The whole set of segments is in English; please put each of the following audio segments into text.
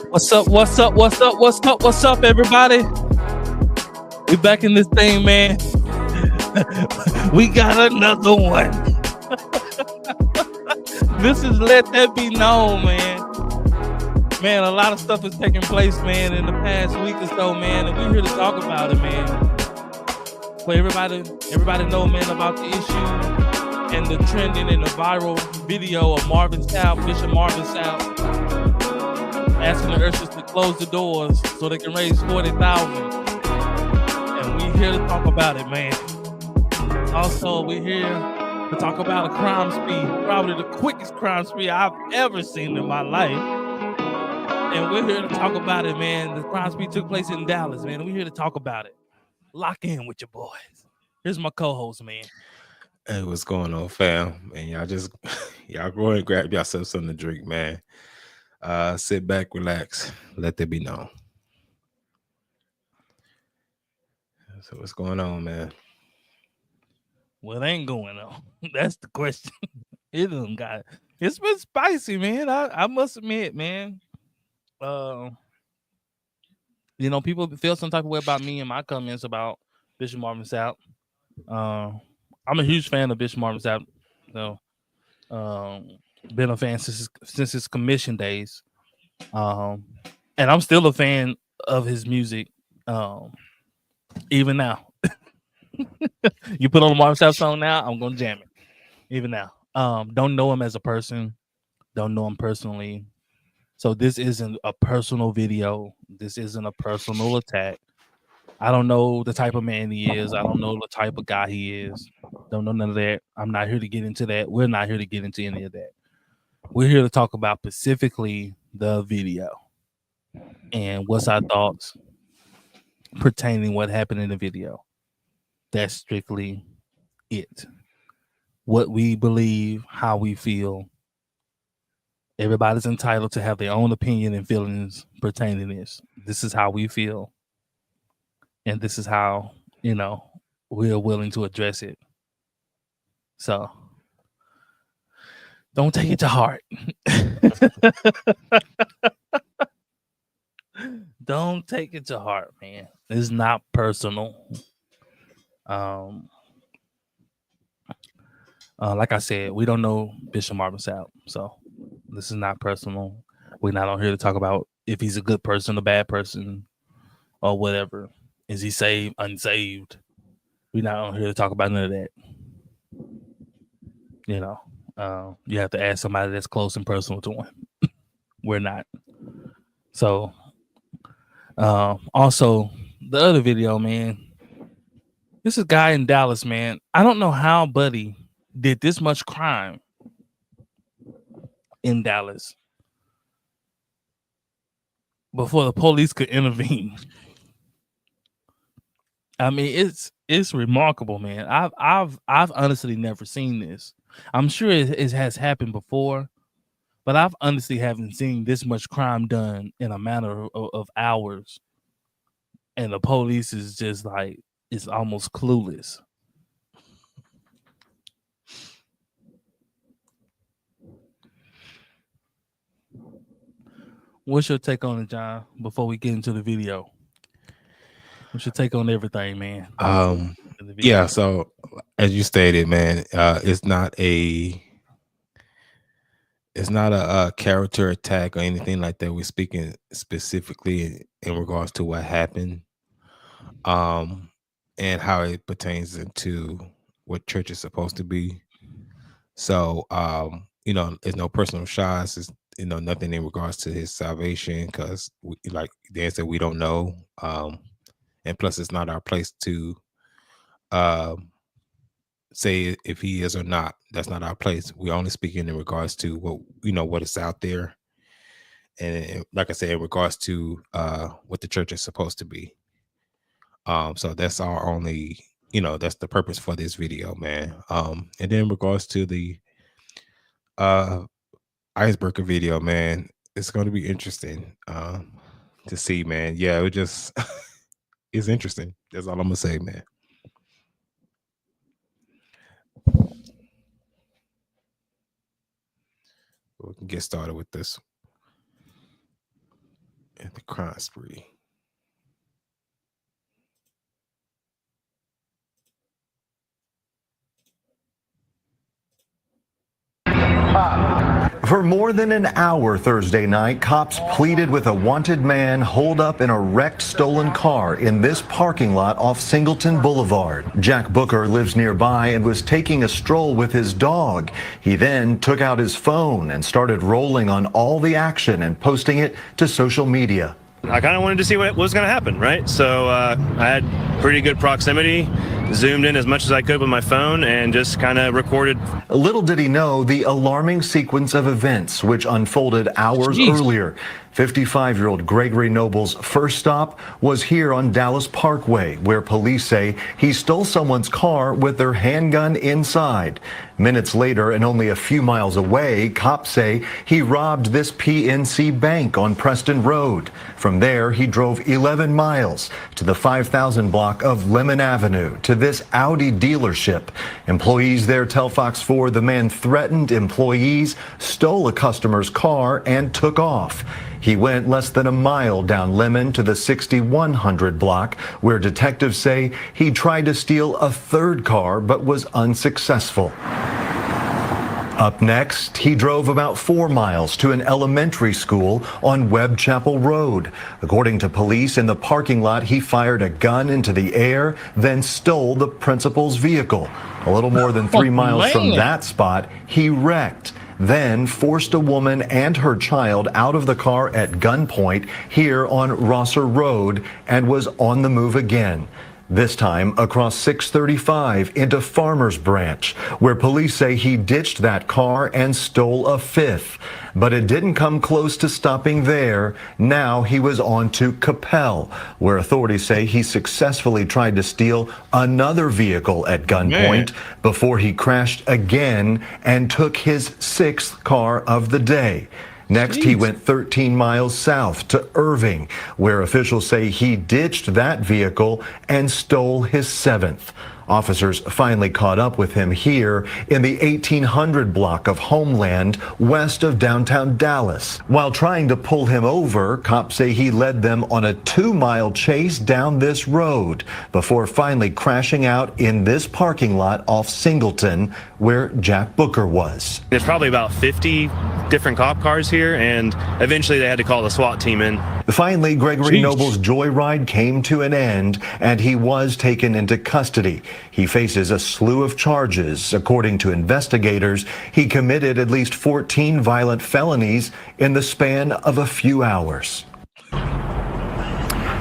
What's up? What's up? What's up? What's up? What's up, everybody? We back in this thing, man. We got another one. This is Let That Be Known, man. Man, a lot of stuff is taking place, man, in the past week or so, man, and we're here to talk about it, man. So everybody know, man, about the issue and the trending and the viral video of Marvin Sapp, Bishop Marvin Sapp, asking the ushers to close the doors so they can raise 40,000. And we here to talk about it, man. Also, we're here to talk about a crime spree, probably the quickest crime spree I've ever seen in my life. And we're here to talk about it, man. The crime spree took place in Dallas, man. We're here to talk about it. Lock in with your boys. Here's my co-host, man. Hey, what's going on, fam? And y'all go and grab yourself something to drink, man. Sit back, relax, let there be known. So what's going on, man? What ain't going on? That's the question. It's been spicy, man. I must admit, man. People feel some type of way about me and my comments about Bishop Marvin Sapp. I'm a huge fan of Bishop Marvin Sapp. Been a fan since his commission days. And I'm still a fan of his music. Even now. You put on a Marvin Sapp song now, I'm gonna jam it. Even now. Don't know him as a person. Don't know him personally. So this isn't a personal video. This isn't a personal attack. I don't know the type of man he is. I don't know the type of guy he is. Don't know none of that. I'm not here to get into that. We're not here to get into any of that. We're here to talk about specifically the video and what's our thoughts pertaining what happened in the video. That's strictly it. What we believe, how we feel. Everybody's entitled to have their own opinion and feelings pertaining to this. This is how we feel. And this is how, we're willing to address it. So, don't take it to heart. Don't take it to heart, man. It's not personal. Like I said, we don't know Bishop Marvin Sapp, so this is not personal. We're not on here to talk about if he's a good person, a bad person, or whatever. Is he saved, unsaved? We're not on here to talk about none of that. You have to ask somebody that's close and personal to him. We're not. So, also, the other video, man, this is a guy in Dallas, man. I don't know how Buddy did this much crime in Dallas before the police could intervene. I mean, it's remarkable, man. I've honestly never seen this. I'm sure it has happened before, but I've honestly haven't seen this much crime done in a matter of hours. And the police is just like, it's almost clueless. What's your take on it, John, before we get into the video? What's your take on everything, man? Yeah, so as you stated, man, it's not a character attack or anything like that. We're speaking specifically in regards to what happened, and how it pertains into what church is supposed to be. So, there's no personal shots. It's nothing in regards to his salvation, because like Dan said, we don't know. And plus, it's not our place to say if he is or not. That's not our place. We're only speaking in regards to what is out there, and like I said, in regards to what the church is supposed to be. So that's our only, that's the purpose for this video, man. And then in regards to the icebreaker video, man, it's going to be interesting to see, man. Yeah, it just it's interesting. That's all I'm gonna say, man. We can get started with this. At the crime spree. For more than an hour Thursday night, cops pleaded with a wanted man holed up in a wrecked stolen car in this parking lot off Singleton Boulevard. Jack Booker lives nearby and was taking a stroll with his dog. He then took out his phone and started rolling on all the action and posting it to social media. I kind of wanted to see what was going to happen, right? So I had pretty good proximity, zoomed in as much as I could with my phone, and just kind of recorded. Little did he know the alarming sequence of events which unfolded hours earlier. 55-year-old Gregory Noble's first stop was here on Dallas Parkway, where police say he stole someone's car with their handgun inside. Minutes later, and only a few miles away, cops say he robbed this PNC bank on Preston Road. From there, he drove 11 miles to the 5000 block of Lemon Avenue to this Audi dealership. Employees there tell Fox 4 the man threatened employees, stole a customer's car, and took off. He went less than a mile down Lemon to the 6100 block, where detectives say he tried to steal a third car but was unsuccessful. Up next, he drove about 4 miles to an elementary school on Webb Chapel Road. According to police, in the parking lot, he fired a gun into the air, then stole the principal's vehicle. A little more than 3 miles from that spot, he wrecked, then forced a woman and her child out of the car at gunpoint here on Rosser Road and was on the move again. This time across 635 into Farmers Branch, where police say he ditched that car and stole a fifth. But it didn't come close to stopping there. Now he was on to Capel, where authorities say he successfully tried to steal another vehicle at gunpoint before he crashed again and took his sixth car of the day. Next, he went 13 miles south to Irving, where officials say he ditched that vehicle and stole his seventh. Officers finally caught up with him here in the 1800 block of Homeland west of downtown Dallas. While trying to pull him over, cops say he led them on a 2-mile chase down this road before finally crashing out in this parking lot off Singleton, where Jack Booker was. There's probably about 50 different cop cars here, and eventually they had to call the SWAT team in. Finally, Gregory Noble's joyride came to an end, and he was taken into custody. He faces a slew of charges. According to investigators, he committed at least 14 violent felonies in the span of a few hours.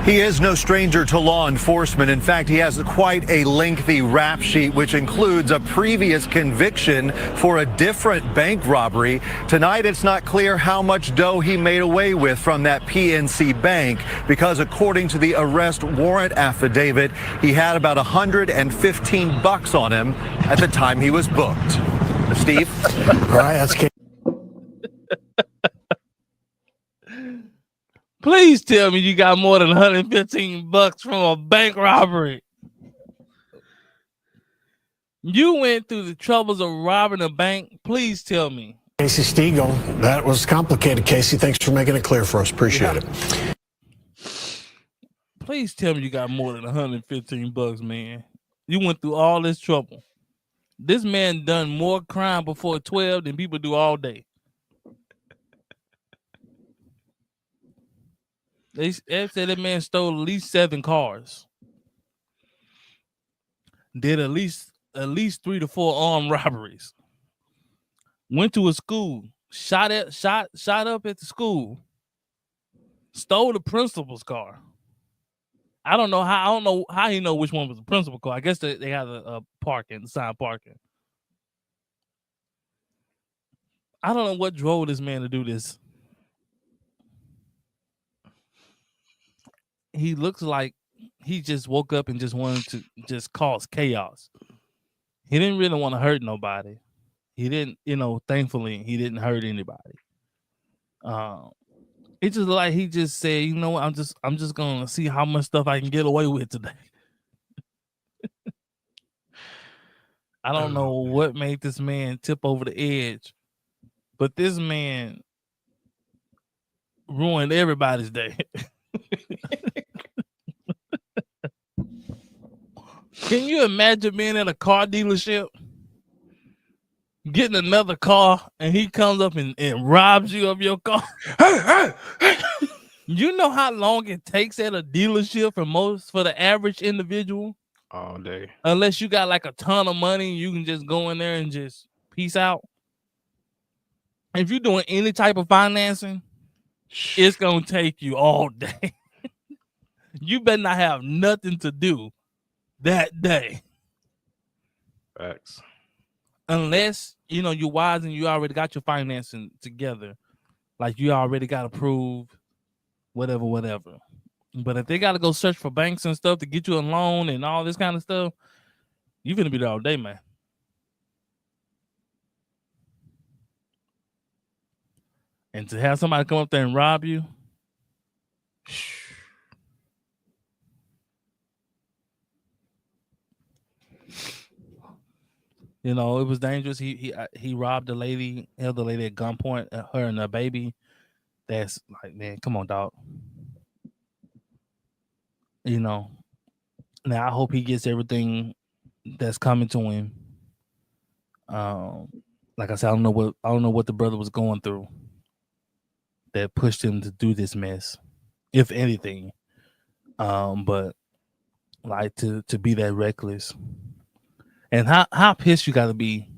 He is no stranger to law enforcement. In fact, he has quite a lengthy rap sheet, which includes a previous conviction for a different bank robbery. Tonight, it's not clear how much dough he made away with from that PNC bank, because according to the arrest warrant affidavit, he had about $115 on him at the time he was booked. Steve? All right, that's Please tell me you got more than $115 from a bank robbery. You went through the troubles of robbing a bank. Please tell me. Casey Stegall. That was complicated, Casey. Thanks for making it clear for us. Appreciate it. Please tell me you got more than $115, man. You went through all this trouble. This man done more crime before 12 than people do all day. They said that man stole at least 7 cars. Did at least 3 to 4 armed robberies. Went to a school, shot up at the school. Stole the principal's car. I don't know how he know which one was the principal car. I guess they had a parking, assigned parking. I don't know what drove this man to do this. He looks like he just woke up and just wanted to just cause chaos. He didn't really want to hurt nobody. He didn't, thankfully he didn't hurt anybody. It's just like he just said, you know what, I'm just gonna see how much stuff I can get away with today. I don't know what made this man tip over the edge, but this man ruined everybody's day. Can you imagine being at a car dealership, getting another car, and he comes up and robs you of your car? You know how long it takes at a dealership for the average individual? All day. Unless you got like a ton of money, you can just go in there and just peace out. If you're doing any type of financing, it's gonna take you all day. You better not have nothing to do that day. Facts. Unless you're wise and you already got your financing together. Like you already got approved, whatever. But if they gotta go search for banks and stuff to get you a loan and all this kind of stuff, you're gonna be there all day, man. And to have somebody come up there and rob you, it was dangerous. He robbed the lady, held the lady at gunpoint, her and her baby. That's like, man, come on, dog. Now I hope he gets everything that's coming to him. Like I said, I don't know what the brother was going through that pushed him to do this mess, if anything. But like to be that reckless. And how pissed you gotta be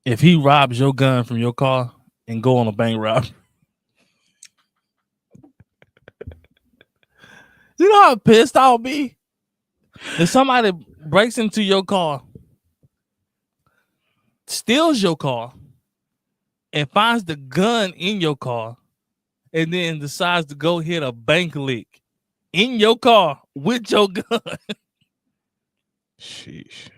if he robs your gun from your car and go on a bank robbery. You know how pissed I'll be if somebody breaks into your car, steals your car, and finds the gun in your car, and then decides to go hit a bank lick in your car with your gun. Sheesh.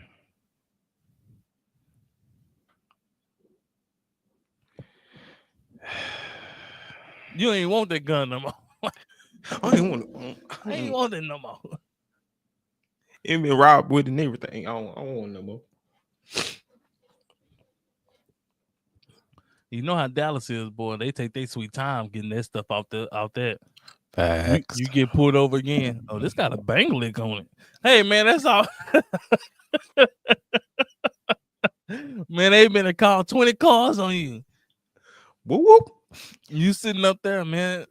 You ain't want that gun no more. I ain't want it no more. It been robbed with and everything. I don't want no more. You know how Dallas is, boy. They take their sweet time getting that stuff out there. Facts. You get pulled over again. Oh, this got a bank lick on it. Hey, man, that's all. Man, they been to call 20 cars on you. Whoop whoop. You sitting up there, man.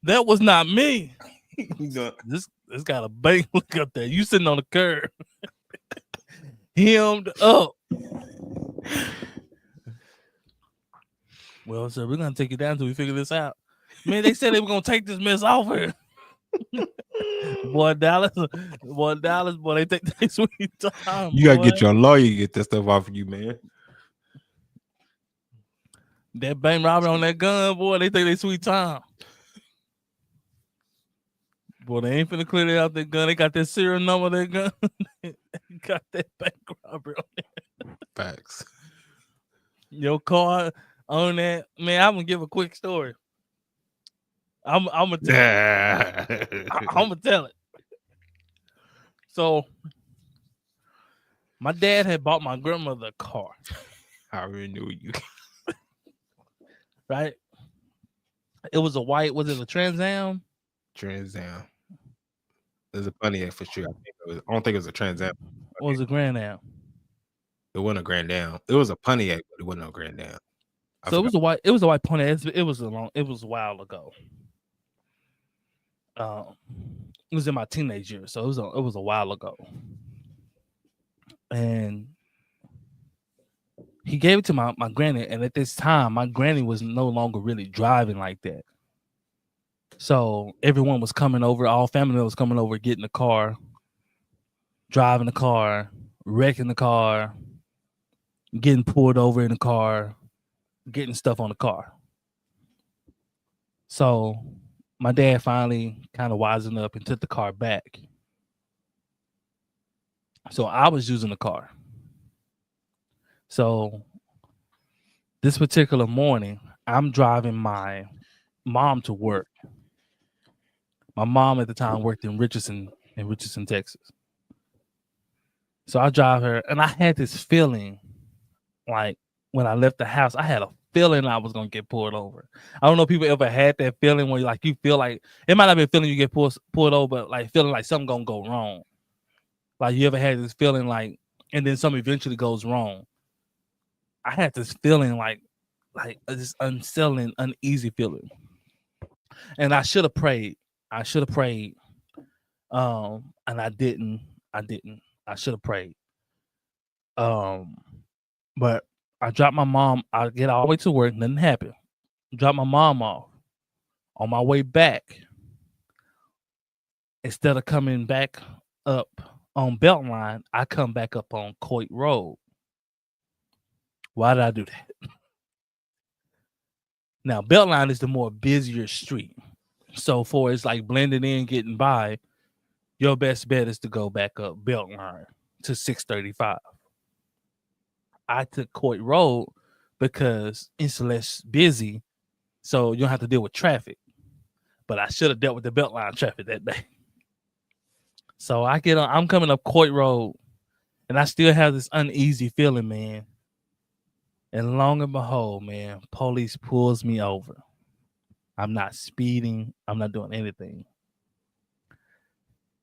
That was not me. This got a bank lick up there. You sitting on the curb. Hemmed up. Well, sir, we're gonna take you down until we figure this out. Man, they said they were gonna take this mess off here. Boy, Dallas, they take their sweet time. You gotta get your lawyer to get that stuff off of you, man. That bank robbery on that gun, boy, they take their sweet time. Boy, they ain't finna clear out that gun. They got that serial number of that gun. Got that bank robbery on there. Facts. Your car on that, man. I'm gonna give a quick story. I'm gonna tell it. I'm gonna tell it. So, my dad had bought my grandmother a car. I already knew you. Right? It was a white. Was it a Trans Am? Trans Am. There's a Pontiac for sure. I don't think it was a Trans Am. Or was it Grand Am? It wasn't a Grand Am. It was a Pontiac, but it wasn't a Grand Am. So it was a white. It was a white Pontiac. It was a while ago. It was in my teenage years, so it was a while ago. And he gave it to my granny, and at this time, my granny was no longer really driving like that. So everyone was coming over, all family was coming over, getting the car, driving the car, wrecking the car, getting pulled over in the car, getting stuff on the car. So my dad finally kind of wisened up and took the car back. So I was using the car. So this particular morning, I'm driving my mom to work. My mom at the time worked in Richardson, Texas. So I drive her, and I had this feeling like when I left the house, I had a feeling I was gonna get pulled over. I don't know if people ever had that feeling where like you feel like it might not be a feeling you get pulled over, but like feeling like something gonna go wrong. Like you ever had this feeling like, and then something eventually goes wrong. I had this feeling like this unsettling, uneasy feeling, and I should have prayed. And I didn't. I should have prayed. But I dropped my mom. I get all the way to work. Nothing happened. Drop my mom off. On my way back, instead of coming back up on Beltline, I come back up on Coit Road. Why did I do that? Now, Beltline is the more busier street. So for it's like blending in, getting by, your best bet is to go back up Beltline to 635. I took Coit Road because it's less busy, so you don't have to deal with traffic. But I should have dealt with the Beltline traffic that day. So I'm coming up Coit Road, and I still have this uneasy feeling, man. And long and behold, man, police pulls me over. I'm not speeding. I'm not doing anything.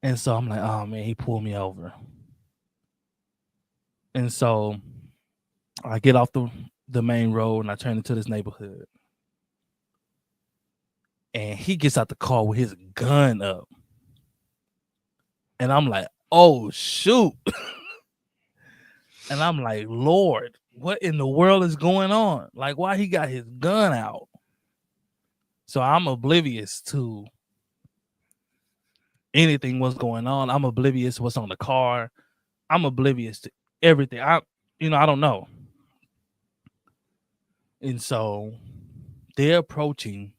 And so I'm like, oh, man, he pulled me over. And so I get off the main road, and I turn into this neighborhood. And he gets out the car with his gun up. And I'm like, oh, shoot. And I'm like, Lord, what in the world is going on? Like, why he got his gun out? So I'm oblivious to anything what's going on. I'm oblivious to what's on the car. I'm oblivious to everything. I don't know. And so they're approaching.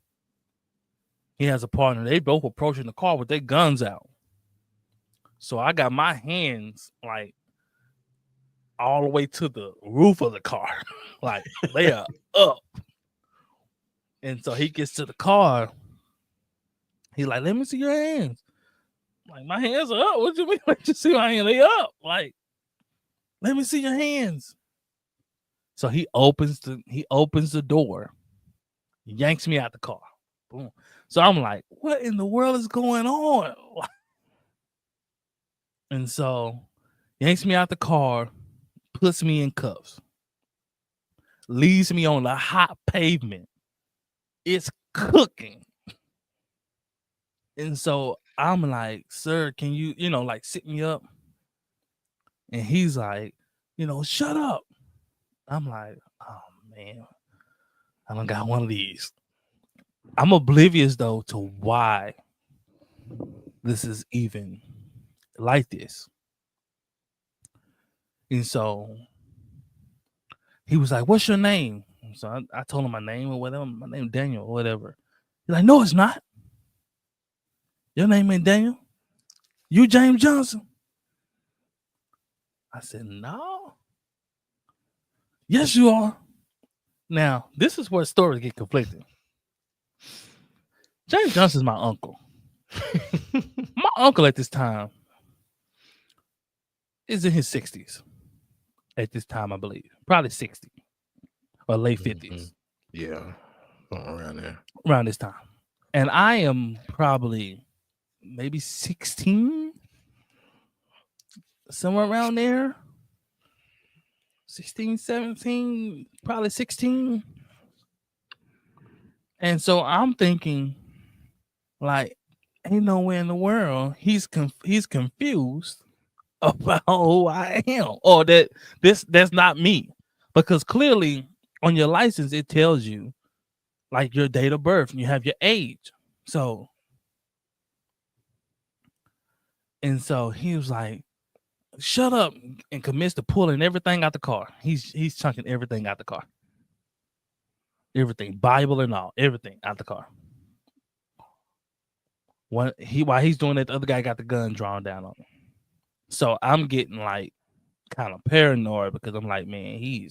He has a partner. They both approaching the car with their guns out. So I got my hands like all the way to the roof of the car. Like they are up. And so he gets to the car. He's like, let me see your hands. Like, my hands are up. What you mean? Let you see my hands? They up. Like, let me see your hands. So he opens the door, yanks me out the car. Boom. So I'm like, what in the world is going on? And so yanks me out the car, puts me in cuffs, leaves me on the hot pavement. It's cooking. And so I'm like, sir, can you, like sit me up? And he's like, shut up. I'm like, oh man, I done got one of these. I'm oblivious though to why this is even like this. And so he was like, what's your name? So I told him my name or whatever. My name is Daniel or whatever. He's like, no, it's not. Your name ain't Daniel. You James Johnson. I said, no. Yes, you are. Now, this is where stories get conflicting. James Johnson's my uncle. My uncle at this time is in his 60s. At this time, I believe. Probably 60 or late 50s. Yeah. Around there. Around this time. And I am probably maybe 16. Somewhere around there. 16, 17, probably 16. And so I'm thinking, like, ain't nowhere in the world he's confused about who I am, or that that's not me, because clearly on your license it tells you like your date of birth and you have your age. So he was like, shut up, and commits to pulling everything out the car. He's chunking everything out the car. Everything, Bible and all, everything out the car. While he's doing that, the other guy got the gun drawn down on him. So I'm getting like kind of paranoid because I'm like, man, he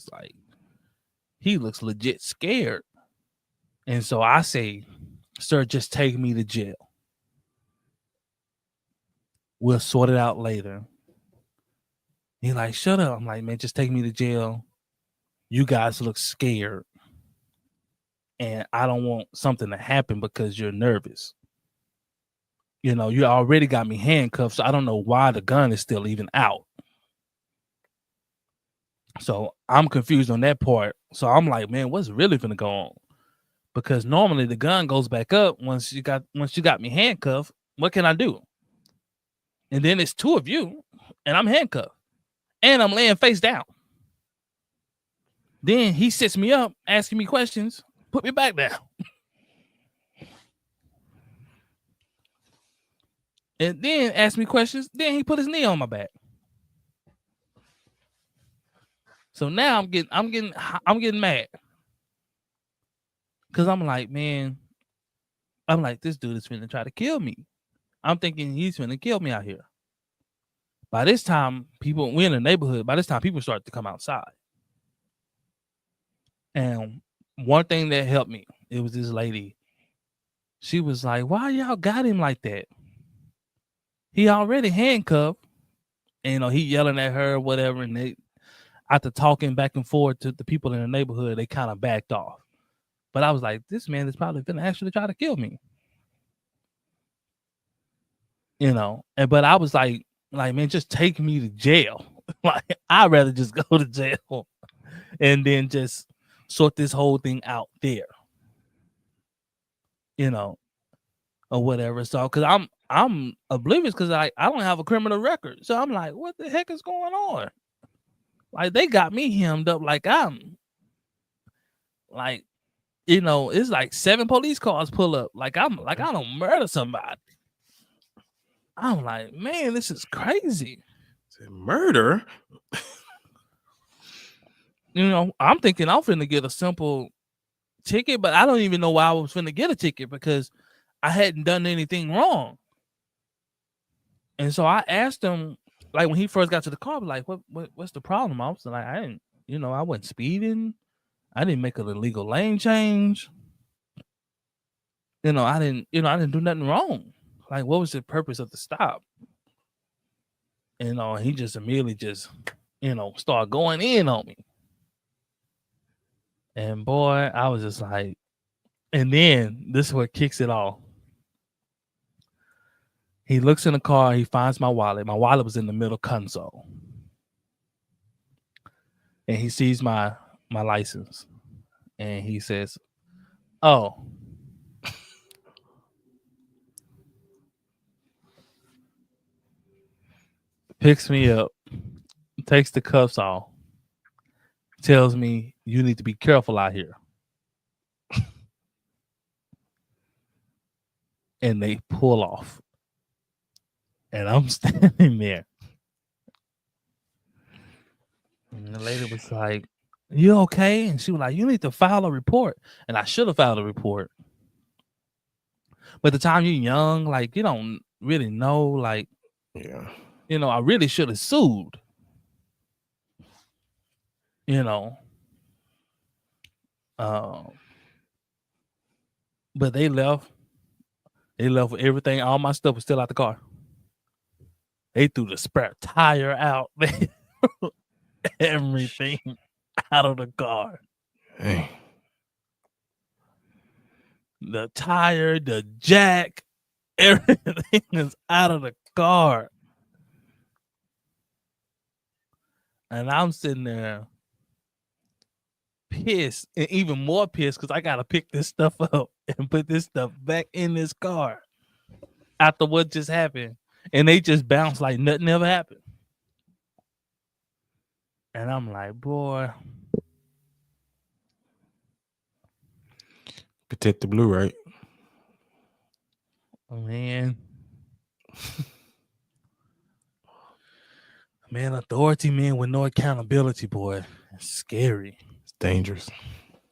looks legit scared. And so I say, sir, just take me to jail. We'll sort it out later. He's like, shut up. I'm like, man, just take me to jail. You guys look scared. and I don't want something to happen because you're nervous. You know, you already got me handcuffed, so I don't know why the gun is still even out. So I'm confused on that part. So I'm like, man, what's really gonna go on? Because normally the gun goes back up once you got me handcuffed. What can I do? And then it's two of you, and I'm handcuffed, and I'm laying face down. Then he sits me up, asking me questions, put me back down. And then ask me questions. Then he put his knee on my back. So now I'm getting mad. Cause I'm like, man, this dude is finna try to kill me. I'm thinking he's finna kill me out here. By this time, we're in the neighborhood. By this time, people start to come outside. And one thing that helped me, it was this lady. She was like, why y'all got him like that? He already handcuffed. And, he yelling at her or whatever. And they, after talking back and forth to the people in the neighborhood, they kind of backed off. But I was like, this man is probably going to actually try to kill me. But I was like, man, just take me to jail. Like, I'd rather just go to jail and then just sort this whole thing out there. Or whatever. So, because I'm oblivious because I don't have a criminal record. So I'm like, what the heck is going on? Like, they got me hemmed up like I'm like, it's like 7 police cars pull up. Like I don't murder somebody. I'm like, man, this is crazy. Murder? I'm thinking I'm finna get a simple ticket, but I don't even know why I was finna get a ticket because I hadn't done anything wrong. And so I asked him, like, when he first got to the car, I was like, what's the problem? I was like, I didn't, I wasn't speeding. I didn't make an illegal lane change. I didn't do nothing wrong. Like, what was the purpose of the stop? He just immediately started going in on me. And boy, I was just like, and then this is what kicks it off. He looks in the car, he finds my wallet. My wallet was in the middle console. And he sees my license. And he says, oh. Picks me up, takes the cuffs off, tells me you need to be careful out here. And they pull off. And I'm standing there. And the lady was like, you okay? And she was like, you need to file a report. And I should have filed a report. But the time you're young, like, you don't really know, like, yeah. I really should have sued. But they left. They left with everything. All my stuff was still out the car. They threw the spare tire out. Everything out of the car. Hey. The tire, the jack, everything is out of the car. And I'm sitting there pissed and even more pissed because I got to pick this stuff up and put this stuff back in this car after what just happened. And they just bounced like nothing ever happened. And I'm like, boy. Protect the blue, right? Oh, man. Man, authority, man, with no accountability, boy. It's scary. It's dangerous.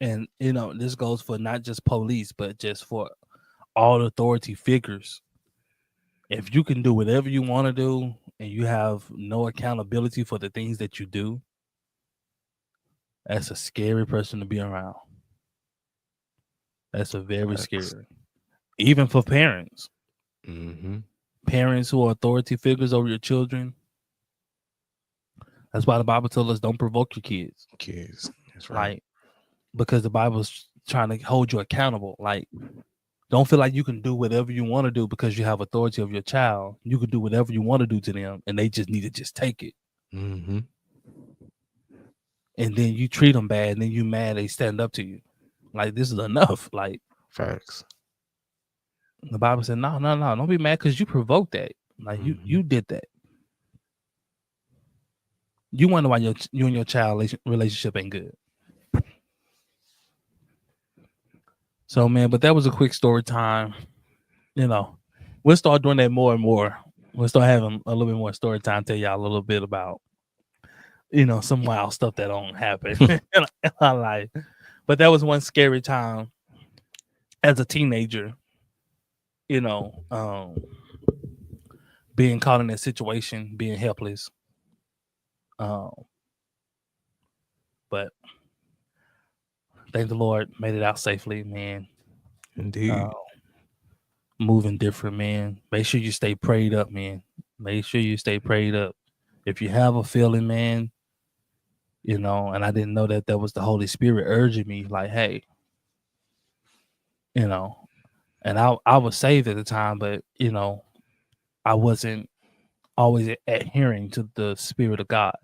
And, this goes for not just police, but just for all authority figures. If you can do whatever you want to do and you have no accountability for the things that you do, that's a scary person to be around. That's a very scary. Even for parents. Mm-hmm. Parents who are authority figures over your children. That's why the Bible tells us don't provoke your kids. That's right. Like, because the Bible trying to hold you accountable. Like, don't feel like you can do whatever you want to do because you have authority of your child. You can do whatever you want to do to them, and they just need to just take it. Mm-hmm. And then you treat them bad, and then you mad they stand up to you. Like, this is enough. Like, Facts. the Bible said, no, don't be mad because you provoked that. Like, you did that. You wonder why you and your child relationship ain't good. So, man, but that was a quick story time. We'll start doing that more and more. We'll start having a little bit more story time, tell y'all a little bit about, some wild stuff that don't happen in our life. But that was one scary time as a teenager, being caught in that situation, being helpless. But thank the Lord, made it out safely, man. Indeed. Moving different, man. Make sure you stay prayed up, man. Make sure you stay prayed up. If you have a feeling, man, and I didn't know that was the Holy Spirit urging me, like, hey, and I was saved at the time, but I wasn't always adhering to the Spirit of God,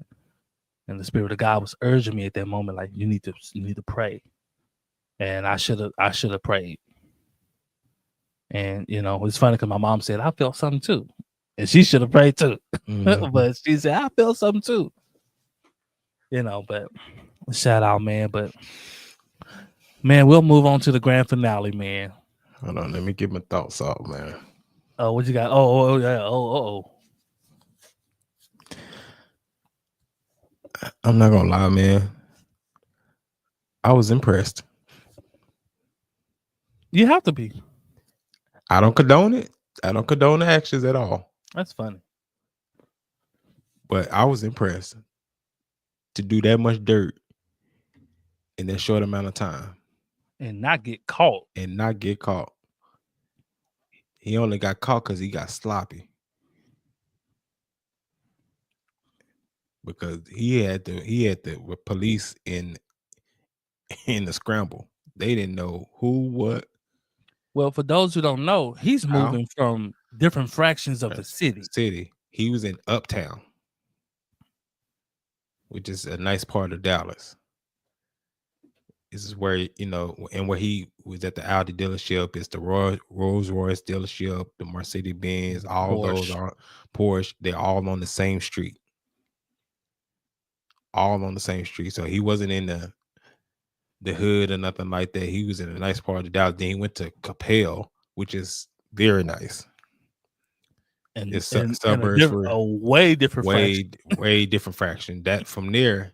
and the Spirit of God was urging me at that moment, like, you need to pray, and I should have prayed. And it's funny because my mom said I felt something too, and she should have prayed too, but she said I felt something too. But shout out, man. But man, we'll move on to the grand finale, man. Hold on, let me get my thoughts out, man. Oh, what you got? Oh, yeah. Oh. I'm not gonna lie, man. I was impressed. You have to be. I don't condone it. I don't condone the actions at all. That's funny. But I was impressed to do that much dirt in that short amount of time. And not get caught. He only got caught because he got sloppy. Because he had the police in the scramble. They didn't know who, what. Well, for those who don't know, he's moving from different fractions of the city. He was in Uptown, which is a nice part of Dallas. This is where, and where he was at the Audi dealership. It's the Rolls Royce dealership, the Mercedes Benz, all those are Porsche. They're all on the same street. So he wasn't in the hood or nothing like that. He was in a nice part of Dallas. Then he went to Capel, which is very nice. And it's suburbs a way different fraction. That from there,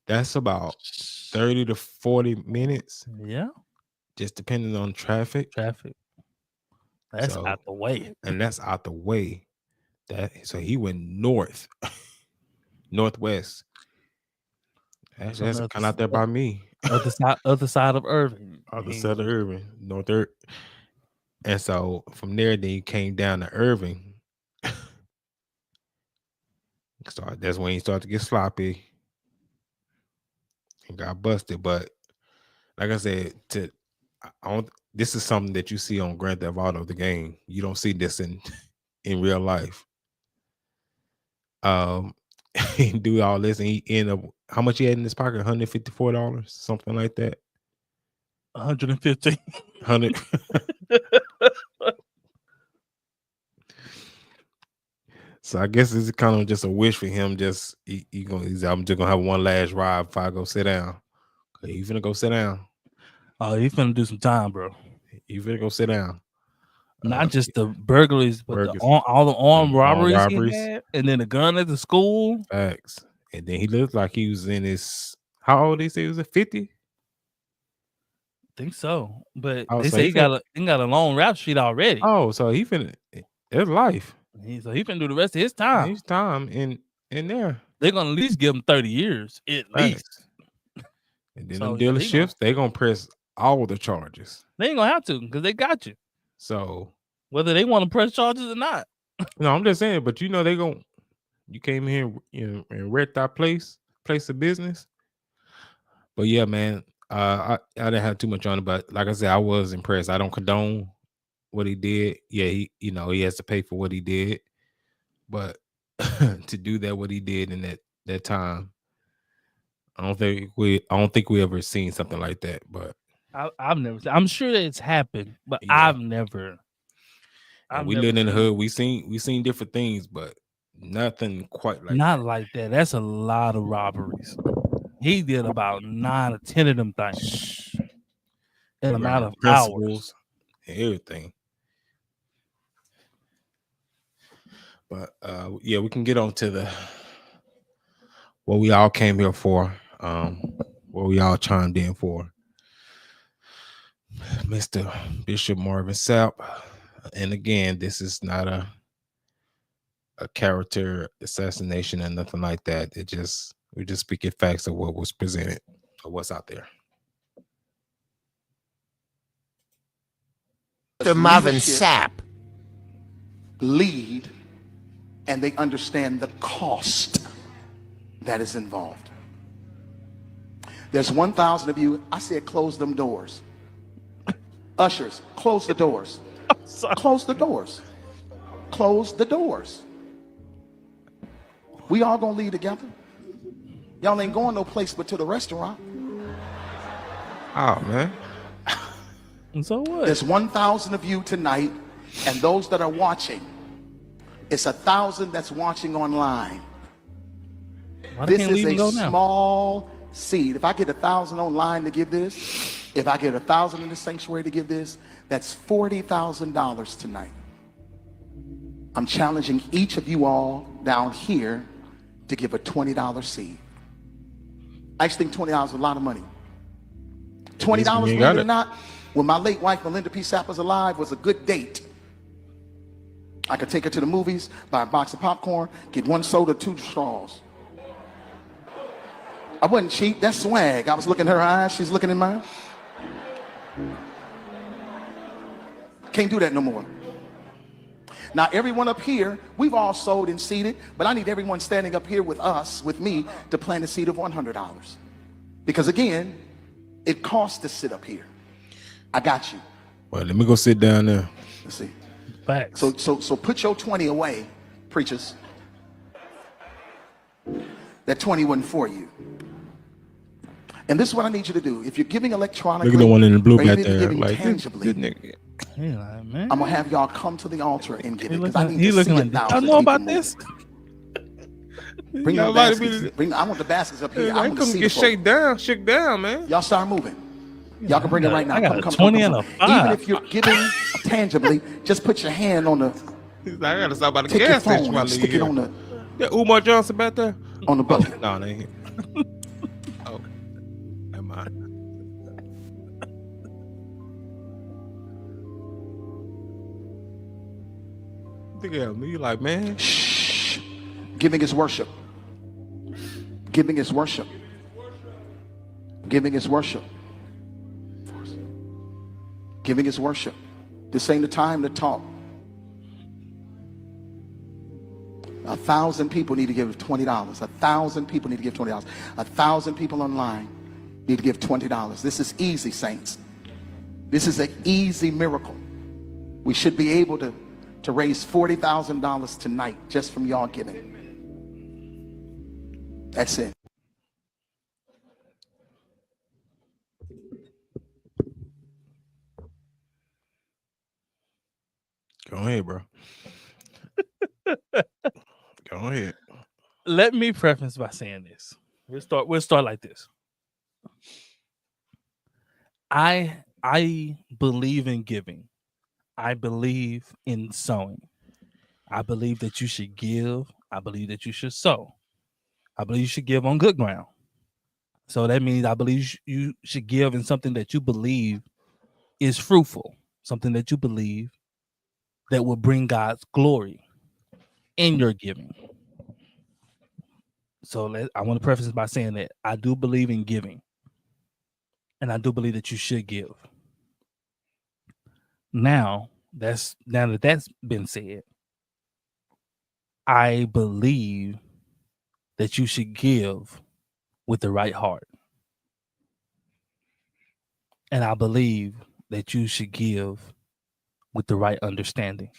that's about 30 to 40 minutes. Yeah. Just depending on traffic. That's out the way. And that's out the way. So he went northwest. That's kind of out there by me. Other side of Irving. North Irving. And so from there, then he came down to Irving. So that's when he started to get sloppy and got busted. But like I said, this is something that you see on Grand Theft Auto, the game. You don't see this in real life. He do all this, and he ended up, how much he had in his pocket? $154, something like that. 150. 100. So I guess it's kind of just a wish for him. I'm just gonna have one last ride before I go sit down. He finna go sit down. Oh, he finna do some time, bro. He finna go sit down. Not just the burglaries, but all the armed robberies he had, and then the gun at the school. Facts. And then he looked like he was in his, how old did he say he was? 50? Think so. But they say he got a long rap sheet already. Oh, so he finna, it's life. So he finna do the rest of his time. in there. They're gonna at least give him 30 years. At least. And then them dealerships, they're gonna press all the charges. They ain't gonna have to because they got you. So whether they want to press charges or not. No, I'm just saying, but they gonna, you came here and wrecked our place of business. But yeah, man, I didn't have too much on it, but like I said, I was impressed. I don't condone what he did. Yeah, he has to pay for what he did, but to do what he did in that time, I don't think we ever seen something like that. But I've never. I'm sure that it's happened, but yeah, I've never. and we lived in the hood. We seen different things, but nothing quite like not that. like that. That's a lot of robberies. He did about 9 or 10 of them things in a matter of hours. Principles and everything. But yeah, we can get on to what we all came here for, what we all chimed in for. Mr. Bishop Marvin Sapp. And again, this is not a character assassination and nothing like that. We're just speaking facts of what was presented or what's out there. Mr. Marvin Sapp lead, and they understand the cost that is involved. There's 1,000 of you. I said close them doors. Ushers, close the doors. Close the doors. Close the doors. We all gonna leave together. Y'all ain't going no place but to the restaurant. Oh man. And so what? There's 1,000 of you tonight, and those that are watching, it's 1,000 that's watching online. This is a small seed. If I get 1,000 online to give this, if I get 1,000 in the sanctuary to give this, that's $40,000 tonight. I'm challenging each of you all down here to give a $20 seed. I actually think $20 is a lot of money. $20, believe it or not, when my late wife Melinda P. Sapp was alive, was a good date. I could take her to the movies, buy a box of popcorn, get 1 soda, 2 straws. I wasn't cheap, that's swag. I was looking in her eyes, she's looking in mine. Can't do that no more. Now everyone up here, we've all sold and seeded, but I need everyone standing up here with us, with me, to plant a seed of $100. Because again, it costs to sit up here. I got you. Well, let me go sit down there. Let's see. Facts. So put your 20 away, preachers. That 20 wasn't for you. And this is what I need you to do. If you're giving electronically, look at the one in the blue back there, there. Like, tangibly, nigga. Man. I'm gonna have y'all come to the altar and give it. He looking like this. I know about this. Bring your baskets. I want the baskets up here. I come get shook down, man. Y'all start moving. Y'all can bring it right now. I got a 20 and a 5. Even if you're giving tangibly, just put your hand on the. I gotta stop by the take gas your phone station. and stick it on the. Yeah, Umar Johnson back there. On the bucket. No, they ain't. Oh, never mind. Think of me like, man. Shh. Giving is worship. Giving is worship. Giving is worship. Giving is worship. This ain't the time to talk. 1,000 people need to give $20. 1,000 people need to give $20. 1,000 people online need to give $20. This is easy, saints. This is an easy miracle. We should be able to raise $40,000 tonight just from y'all giving. That's it. Go ahead, bro. Go ahead. Let me preface by saying this. We'll start like this. I believe in giving. I believe in sowing. I believe that you should give. I believe that you should sow. I believe you should give on good ground. So that means I believe you should give in something that you believe is fruitful, something that you believe that will bring God's glory in your giving. So I want to preface by saying that I do believe in giving, and I do believe that you should give. Now that that's been said, I believe that you should give with the right heart. And I believe that you should give with the right understanding.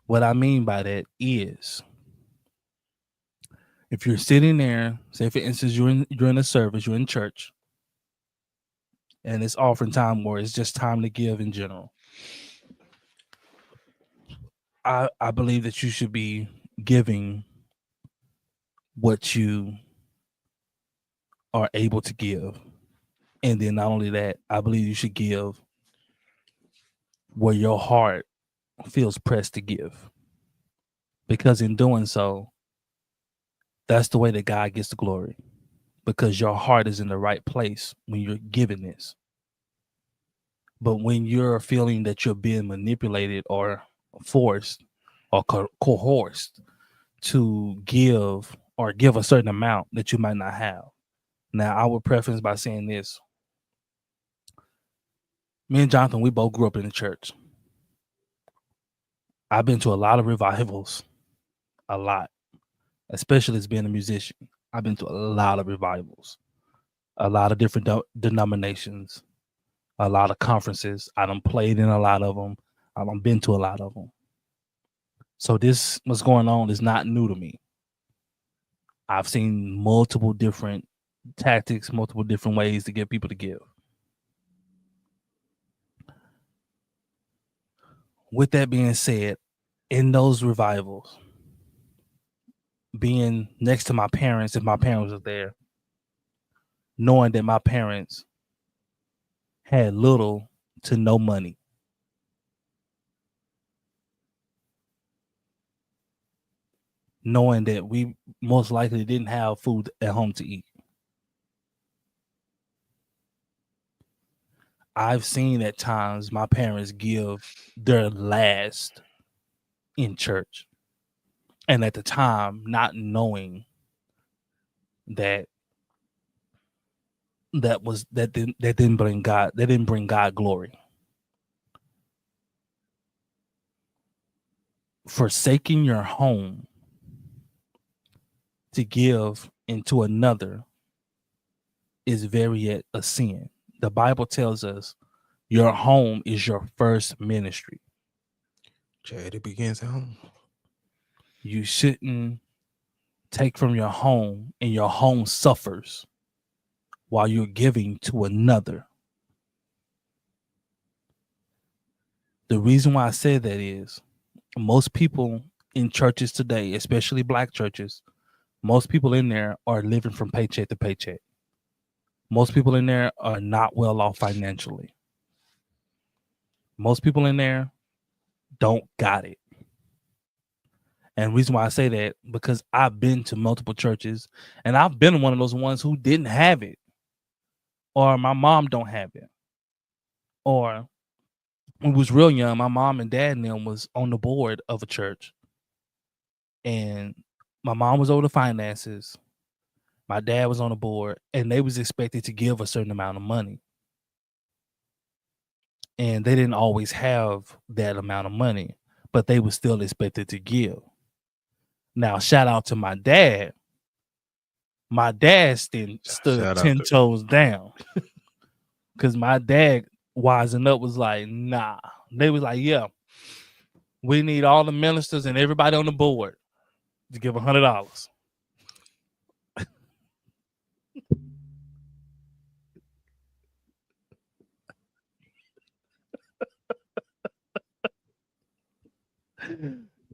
What I mean by that is, if you're sitting there, say for instance, you're in a service, you're in church, and it's offering time or it's just time to give in general. I believe that you should be giving what you are able to give. And then not only that, I believe you should give where your heart feels pressed to give. Because in doing so, that's the way that God gets the glory. Because your heart is in the right place when you're giving this. But when you're feeling that you're being manipulated or forced or coerced to give or give a certain amount that you might not have. Now, I would preface by saying this. Me and Jonathan, we both grew up in the church. I've been to a lot of revivals, a lot, especially as being a musician. I've been to a lot of revivals, a lot of different denominations, a lot of conferences. I done played in a lot of them. I done been to a lot of them. So this, what's going on, is not new to me. I've seen multiple different tactics, multiple different ways to get people to give. With that being said, in those revivals, being next to my parents, if my parents were there, knowing that my parents had little to no money, knowing that we most likely didn't have food at home to eat. I've seen at times my parents give their last in church. And at the time, not knowing that didn't bring God glory. Forsaking your home to give into another is very yet a sin. The Bible tells us your home is your first ministry. Charity begins at home. You shouldn't take from your home and your home suffers while you're giving to another. The reason why I said that is most people in churches today, especially black churches, most people in there are living from paycheck to paycheck. Most people in there are not well off financially. Most people in there don't got it. And the reason why I say that, because I've been to multiple churches and I've been one of those ones who didn't have it, or my mom don't have it, or when I was real young, my mom and dad and them was on the board of a church, and my mom was over the finances, my dad was on the board, and they was expected to give a certain amount of money, and they didn't always have that amount of money, but they were still expected to give. Now, shout out to my dad. My dad stood 10 toes down, because my dad wising up was like, nah. They was like, yeah, we need all the ministers and everybody on the board to give $100.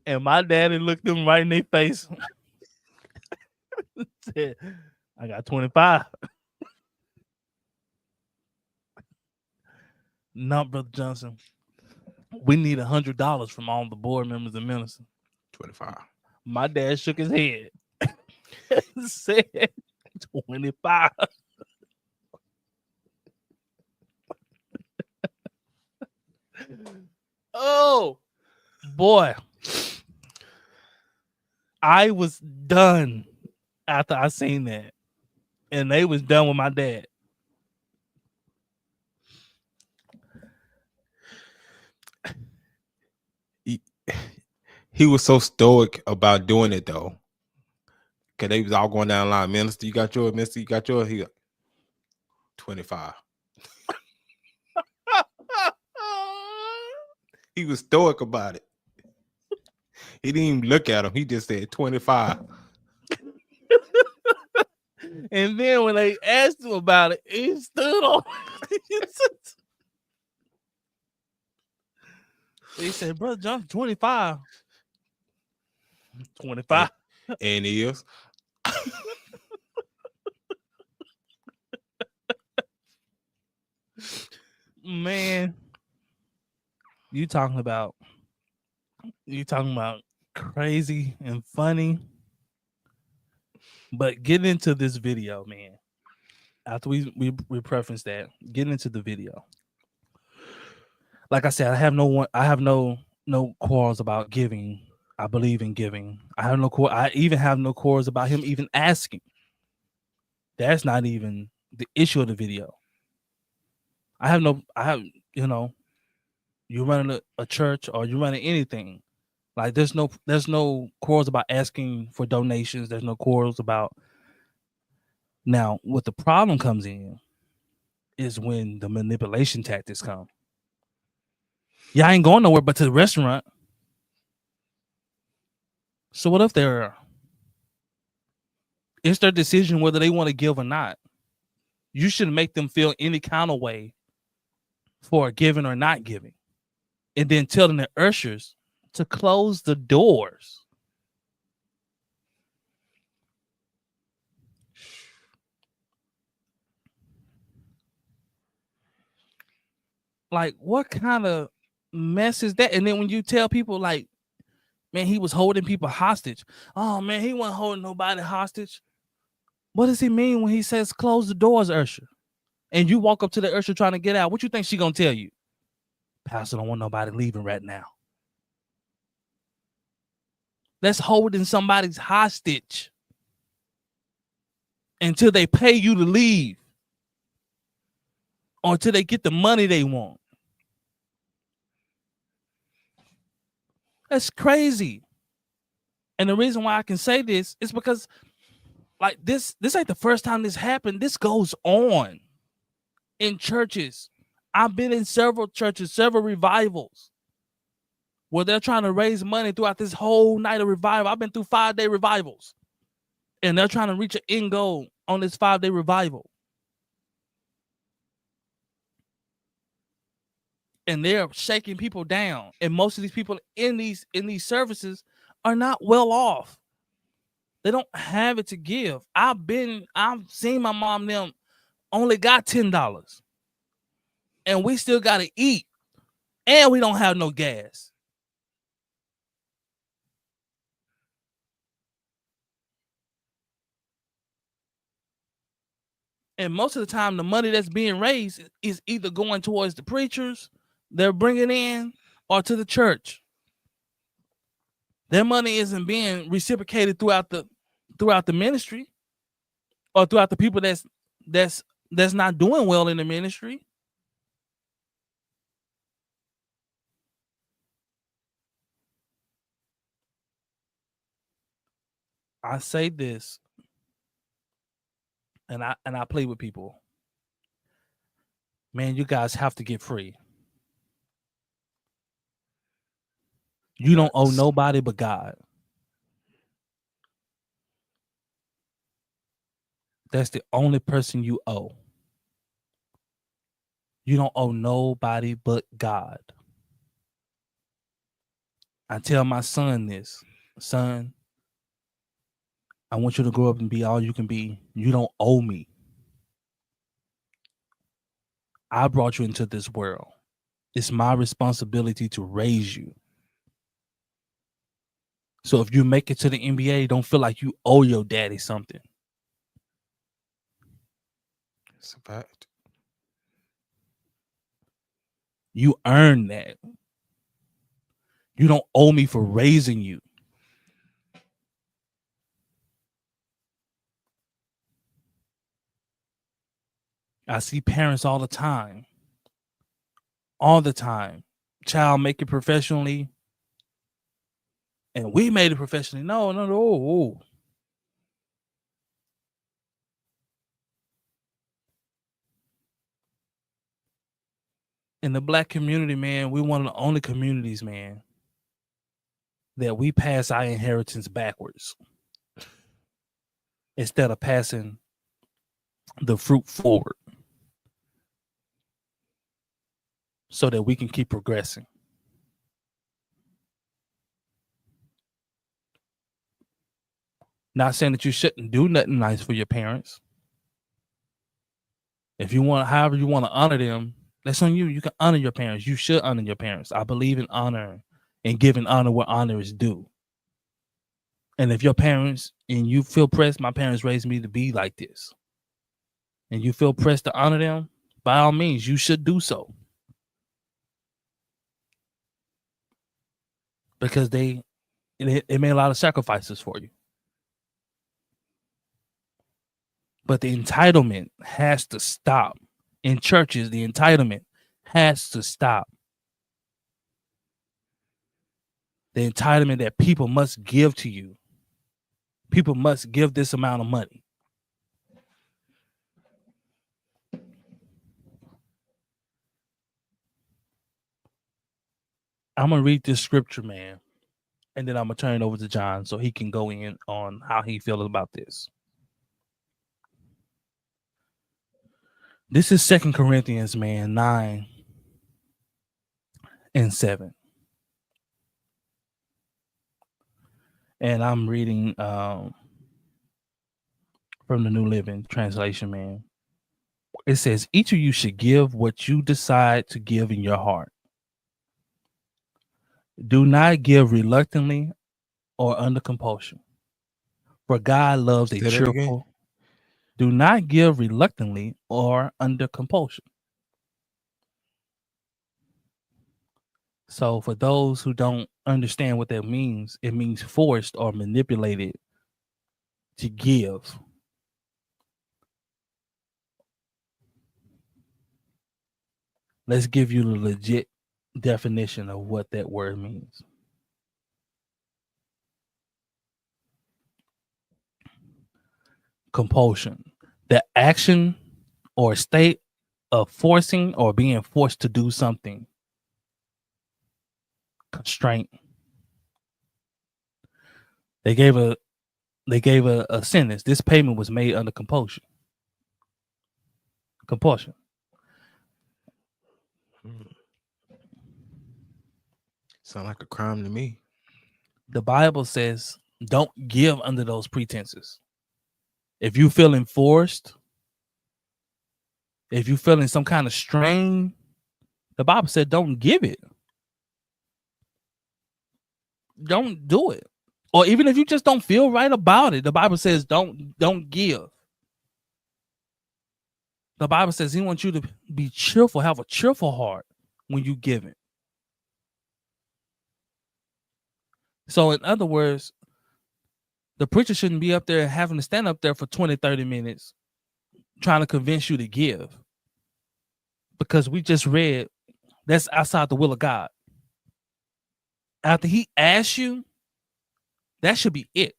And my daddy looked them right in their face. Said, I got 25. No, Brother Johnson. We need $100 from all the board members and ministers. 25. My dad shook his head. Said 25. Oh boy. I was done after I seen that. And they was done with my dad. He was so stoic about doing it though. Cause they was all going down the line. Minister, you got yours, minister, you got yours. 25. He was stoic about it. He didn't even look at him. He just said 25. And then when they asked him about it, he stood on. He said, "Brother John, 25. 25. And he is. Man, you talking about crazy and funny. But get into this video, man. After we preference that, get into the video. Like I said, I have no quarrels about giving. I believe in giving. I even have no quarrels about him even asking. That's not even the issue of the video. You running a church or you running anything. Like there's no quarrels about asking for donations. There's no quarrels about. Now, what the problem comes in is when the manipulation tactics come. Yeah, I ain't going nowhere but to the restaurant. So what if it's their decision whether they want to give or not. You shouldn't make them feel any kind of way for giving or not giving. And then telling the ushers to close the doors. Like, what kind of mess is that? And then when you tell people, like, man, he was holding people hostage. Oh, man, he wasn't holding nobody hostage. What does he mean when he says close the doors, usher? And you walk up to the usher trying to get out. What you think she gonna tell you? Pastor don't want nobody leaving right now. That's holding somebody's hostage until they pay you to leave or until they get the money they want. That's crazy. And the reason why I can say this is because, like, this ain't the first time this happened. This goes on in churches. I've been in several churches, several revivals where they're trying to raise money throughout this whole night of revival. I've been through 5-day revivals, and they're trying to reach an end goal on this 5-day revival. And they're shaking people down. And most of these people in these services are not well off. They don't have it to give. I've seen my mom and them only got $10. And we still gotta eat. And we don't have no gas. And most of the time, the money that's being raised is either going towards the preachers they're bringing in or to the church. Their money isn't being reciprocated throughout the ministry or throughout the people that's not doing well in the ministry. I say this, and I play with people. Man, you guys have to get free. You don't owe nobody but God. That's the only person you owe. You don't owe nobody but God. I tell my son this, son, I want you to grow up and be all you can be. You don't owe me. I brought you into this world. It's my responsibility to raise you. So if you make it to the NBA, don't feel like you owe your daddy something. It's a fact. You earn that. You don't owe me for raising you. I see parents all the time. All the time. Child make it professionally. And we made it professionally. No. in the black community, man, we're one of the only communities, man, that we pass our inheritance backwards instead of passing the fruit forward so that we can keep progressing. Not saying that you shouldn't do nothing nice for your parents. If you want, however you want to honor them, that's on you. You can honor your parents. You should honor your parents. I believe in honor and giving honor where honor is due. And if your parents, and you feel pressed, my parents raised me to be like this, and you feel pressed to honor them, by all means, you should do so. Because they made a lot of sacrifices for you. But the entitlement has to stop. In churches, the entitlement has to stop. The entitlement that people must give to you. People must give this amount of money. I'm going to read this scripture, man, and then I'm going to turn it over to John so he can go in on how he feels about this. This is 2 Corinthians, man, 9 and 7. And I'm reading from the New Living Translation, man. It says, each of you should give what you decide to give in your heart. Do not give reluctantly or under compulsion. For God loves a cheerful. Do not give reluctantly or under compulsion. So for those who don't understand what that means, it means forced or manipulated to give. Let's give you the legit definition of what that word means. Compulsion, the action or state of forcing or being forced to do something. Constraint. They gave a sentence. This payment was made under compulsion. Compulsion. Sound like a crime to me. The Bible says don't give under those pretenses. If you feeling forced, if you feeling some kind of strain, the Bible said don't give it. Don't do it. Or even if you just don't feel right about it, the Bible says don't give. The Bible says he wants you to be cheerful, have a cheerful heart when you give it. So in other words, the preacher shouldn't be up there having to stand up there for 20, 30 minutes trying to convince you to give. Because we just read that's outside the will of God. After he asks you, that should be it.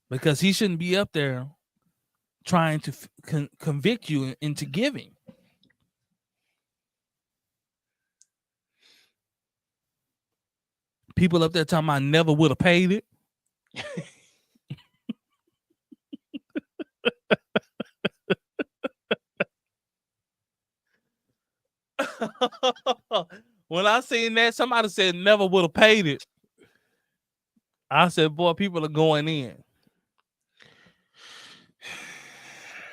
Because he shouldn't be up there trying to convict you into giving. People up there talking about never would have paid it. When I seen that, somebody said never would have paid it. I said, boy, people are going in.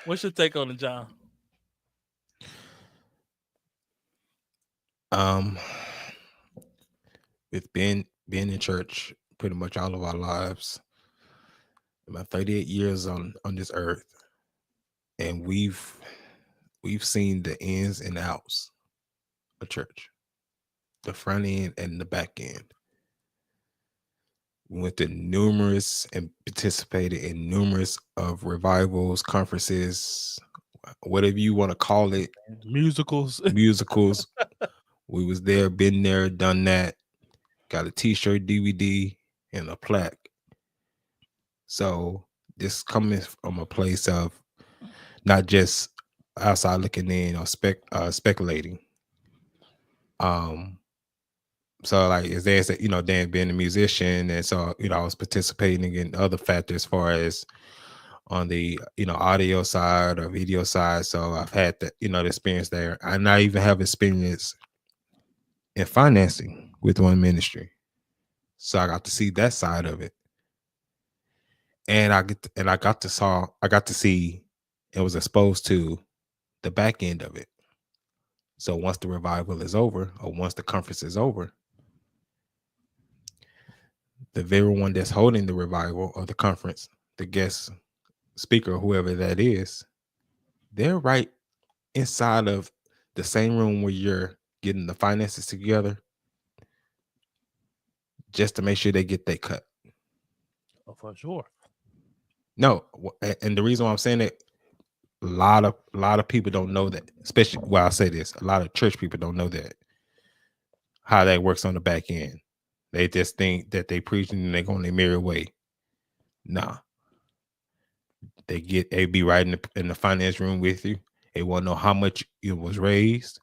What's your take on it, John? With being in church pretty much all of our lives, about 38 years on this earth, and we've seen the ins and outs of church, the front end and the back end. We went to numerous and participated in numerous of revivals, conferences, whatever you want to call it, musicals. We was there, been there, done that. Got a t-shirt, DVD, and a plaque. So this coming from a place of not just outside looking in or speculating. So like as Dan said, Dan being a musician, and so I was participating in other factors as far as on the audio side or video side. So I've had the experience there. And I even have experience in financing with one ministry. So I got to see that side of it. And I got to see and was exposed to the back end of it. So once the revival is over, or once the conference is over, the very one that's holding the revival or the conference, the guest speaker, whoever that is, they're right inside of the same room where you're getting the finances together, just to make sure they get their cut. Oh, for sure. No, and the reason why I'm saying it, a lot of people don't know that. Especially, well, I'll say this: a lot of church people don't know that, how that works on the back end. They just think that they preaching and they're going their merry way. Nah, they be right in the finance room with you. They want to know how much it was raised.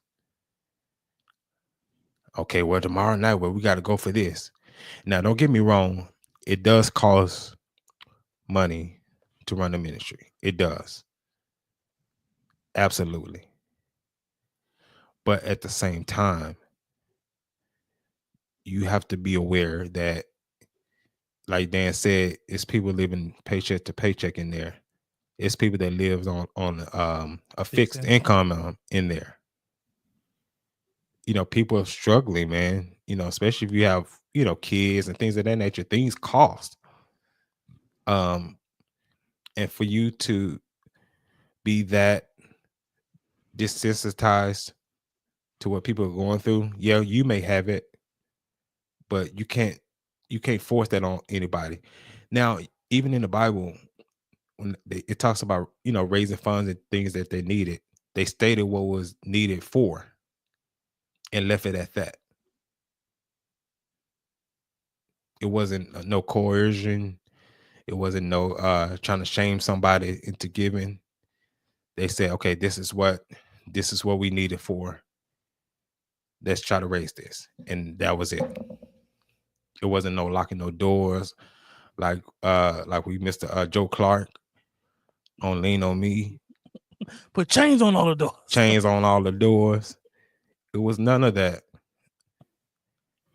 Okay, well, tomorrow night, we got to go for this. Now, don't get me wrong. It does cost money to run a ministry. It does. Absolutely. But at the same time, you have to be aware that, like Dan said, it's people living paycheck to paycheck in there. It's people that lives on a fixed income in there. People are struggling, man. Especially if you have kids and things of that nature. Things cost. And for you to be that desensitized to what people are going through, yeah, you may have it, but you can't force that on anybody. Now, even in the Bible, when it talks about raising funds and things that they needed, they stated what was needed for and left it at that. It wasn't no coercion. It wasn't no trying to shame somebody into giving. They said, okay, this is what we need it for. Let's try to raise this. And that was it. It wasn't no locking no doors like we Mr. Joe Clark on Lean on Me. Put chains on all the doors. Chains on all the doors. It was none of that.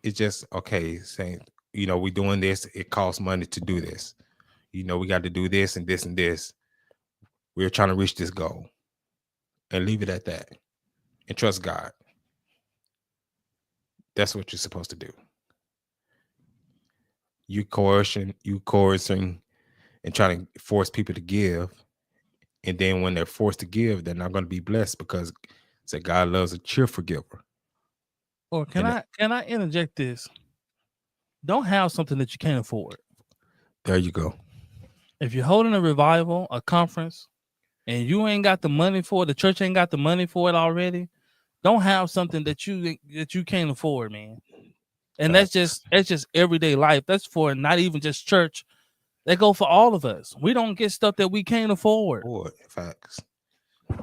It's just, okay, saying, we doing this. It costs money to do this. We got to do this and this and this. We're trying to reach this goal. And leave it at that. And trust God. That's what you're supposed to do. You coercing and trying to force people to give. And then when they're forced to give, they're not going to be blessed, because God loves a cheerful giver. Or can I interject this? Don't have something that you can't afford. There you go. If you're holding a revival, a conference, and you ain't got the money for it, the church ain't got the money for it already, don't have something that you can't afford, man. And that's just everyday life. That's for not even just church. They go for all of us. We don't get stuff that we can't afford. Facts.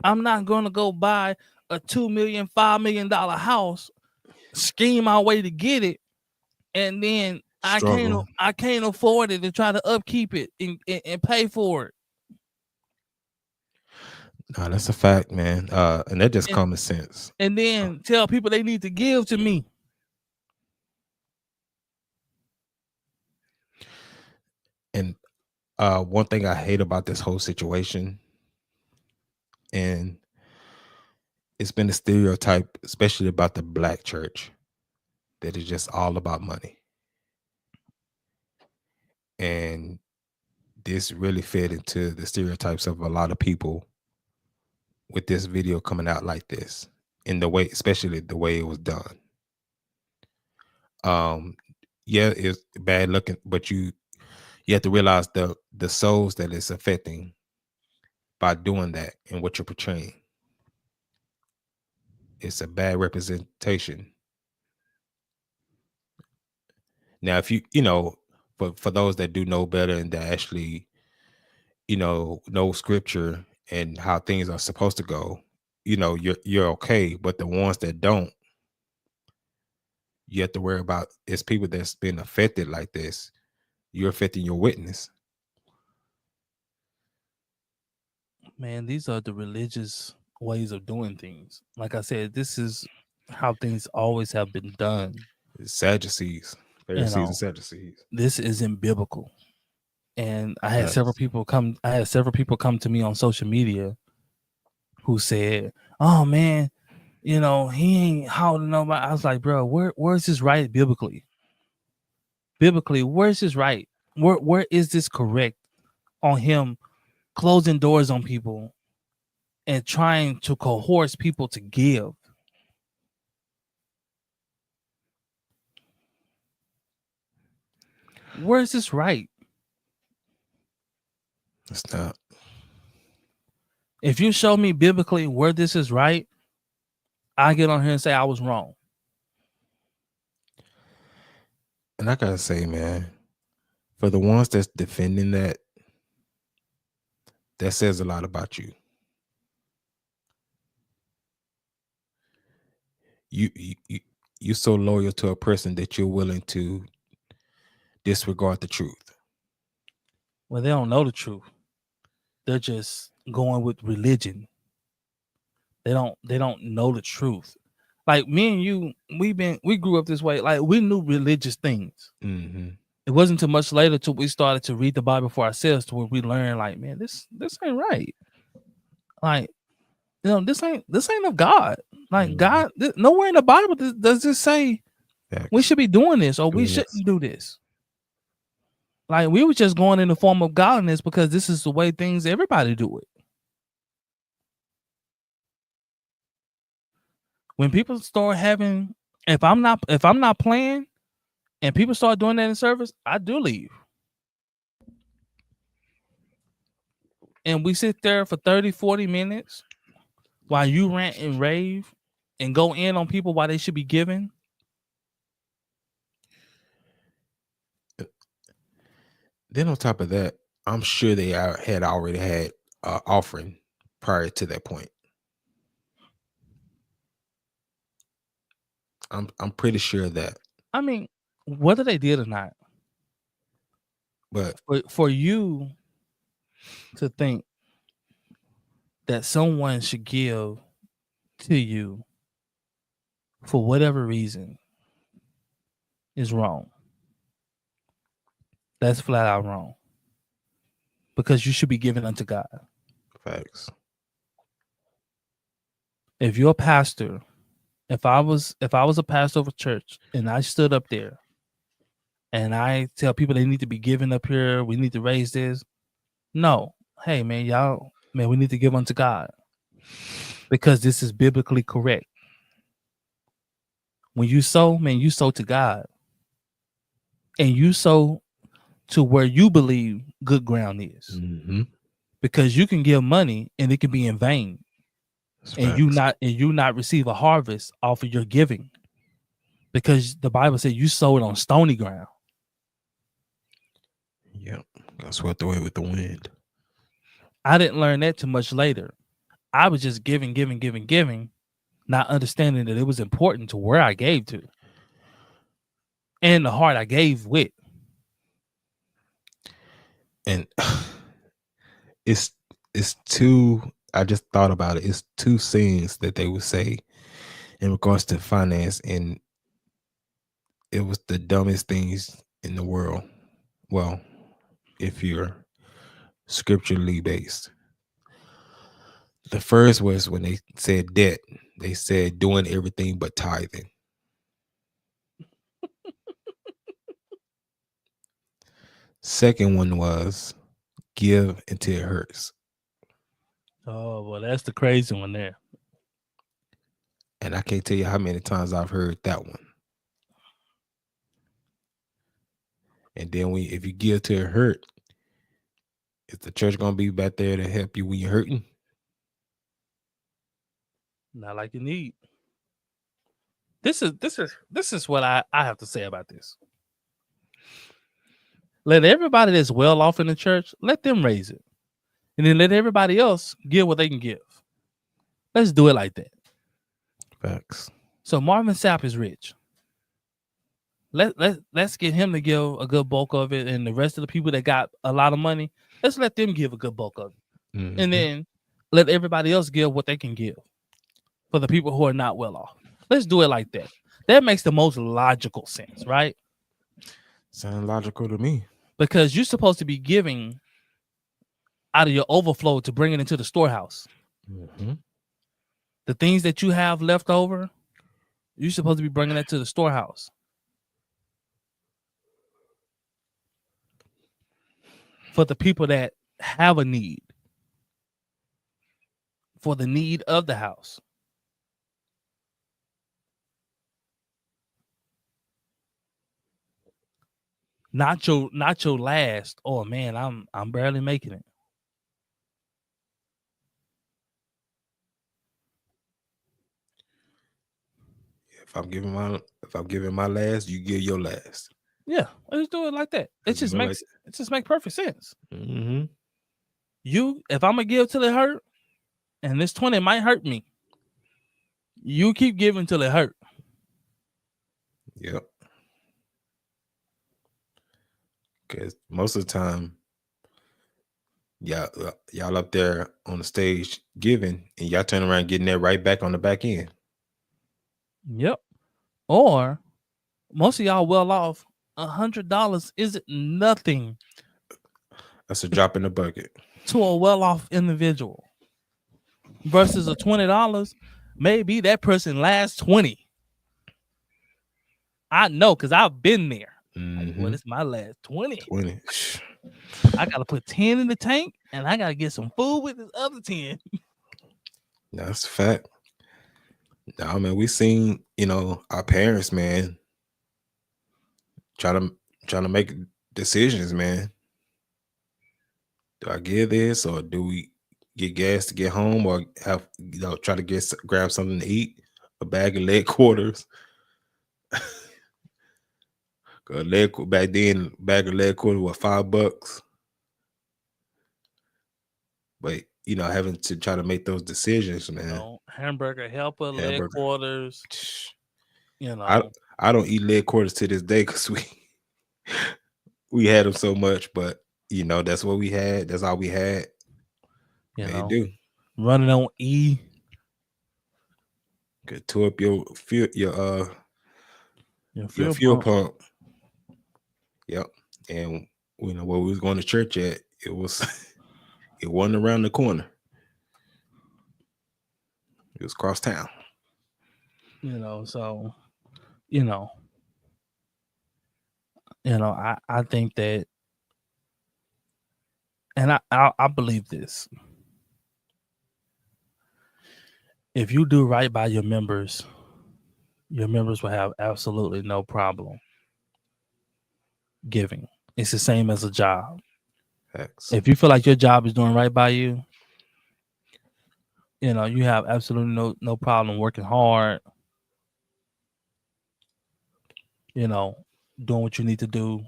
I'm not gonna go buy a $2 million, $5 million house, scheme my way to get it, and then I can't afford it, and try to upkeep it and pay for it. No, that's a fact, man. And that just common sense. And then tell people they need to give to me. And one thing I hate about this whole situation, and it's been a stereotype, especially about the Black church, that is just all about money. And this really fed into the stereotypes of a lot of people with this video coming out like this, in the way, especially the way it was done. Yeah, it's bad looking, but you have to realize the souls that it's affecting by doing that and what you're portraying. It's a bad representation. Now, if for those that do know better and that actually know scripture and how things are supposed to go, you're okay. But the ones that don't, you have to worry about. It's people that's been affected like this. You're affecting your witness. Man, these are the religious ways of doing things. Like I said, this is how things always have been done. It's Sadducees, Pharisees, and Sadducees. This isn't biblical. And I had several people come to me on social media who said, "Oh man, he ain't holding nobody." I was like, "Bro, where's this right biblically? Biblically, where's this right? Where is this correct on him closing doors on people and trying to coerce people to give?" Where's this right? It's not. If you show me biblically where this is right, I get on here and say I was wrong. And I gotta say, man, for the ones that's defending that says a lot about you. You're so loyal to a person that you're willing to disregard the truth. Well, they don't know the truth. They're just going with religion. They don't know the truth. Like me and you, we grew up this way. Like we knew religious things. Mm-hmm. It wasn't too much later till we started to read the Bible for ourselves, to where we learned, like, man, this ain't right. Like, this ain't of God. Like God, nowhere in the Bible does this say we should be doing this or we shouldn't do this. Like we were just going in the form of godliness because this is the way everybody do it. When people start having, if I'm not playing and people start doing that in service, I do leave. And we sit there for 30, 40 minutes while you rant and rave and go in on people why they should be giving. Then on top of that, I'm sure they had already had offering prior to that point. I'm pretty sure of that. I mean, whether they did or not, but for you to think that someone should give to you for whatever reason is wrong. That's flat out wrong. Because you should be giving unto God. Facts. If you're a pastor, if I was a pastor of a church and I stood up there and I tell people they need to be giving up here, we need to raise this. No. Hey man, we need to give unto God. Because this is biblically correct. When you sow, man, you sow to God. And you sow to where you believe good ground is. Mm-hmm. Because you can give money and it can be in vain. And you not receive a harvest off of your giving. Because the Bible said you sow it on stony ground. Yep. Got swept away with the wind. I didn't learn that too much later. I was just giving, not understanding that it was important to where I gave to. And the heart I gave with. And it's two, I just thought about it. It's two scenes that they would say in regards to finance, and it was the dumbest things in the world. Well, if you're scripturally based. The first was when they said debt. They said doing everything but tithing. Second one was give until it hurts. Oh, well, that's the crazy one there. And I can't tell you how many times I've heard that one. And then if you give till it hurt, is the church gonna be back there to help you when you're hurting? Not like you need. This is what I have to say about this. Let everybody that's well off in the church, let them raise it. and then let everybody else give what they can give. Let's do it like that. Facts. So Marvin Sapp is rich. Let's get him to give a good bulk of it, and the rest of the people that got a lot of money, let's let them give a good bulk of it, and then let everybody else give what they can give for the people who are not well off. Let's do it like that. That makes the most logical sense, right? Sound logical to me. Because you're supposed to be giving out of your overflow to bring it into the storehouse. The things that you have left over, you're supposed to be bringing that to the storehouse. For the people that have a need. For the need of the house. Not your last. Oh man, I'm barely making it. If I'm giving my last, you give your last. Yeah, let's do it like that. It just makes perfect sense. If I'm gonna give till it hurt, and this 20 might hurt me, you keep giving till it hurt. Yep. Because most of the time, y'all up there on the stage giving, and y'all turn around getting that right back on the back end. Yep. Or most of y'all well off. $100 isn't nothing. That's a drop in the bucket to a well off individual. Versus a $20, maybe that person last 20. I know because I've been there. Like, well, it's my last 20. I gotta put 10 in the tank, and I gotta get some food with this other 10. That's a fact. Nah, man, we seen, our parents, man, trying to make decisions, man. Do I give this, or do we get gas to get home, or have try to grab something to eat, a bag of leg quarters? Back then, bag of leg quarters was $5. But having to try to make those decisions, man. Hamburger helper, leg quarters. I don't eat leg quarters to this day because we had them so much, but that's what we had. That's all we had. Do running on E. Could tour up your fuel pump. Yep. And where we was going to church at, it wasn't around the corner. It was across town. I think that, and I believe this. If you do right by your members will have absolutely no problem giving. It's the same as a job. Facts. If you feel like your job is doing right by you, you have absolutely no problem working hard, doing what you need to do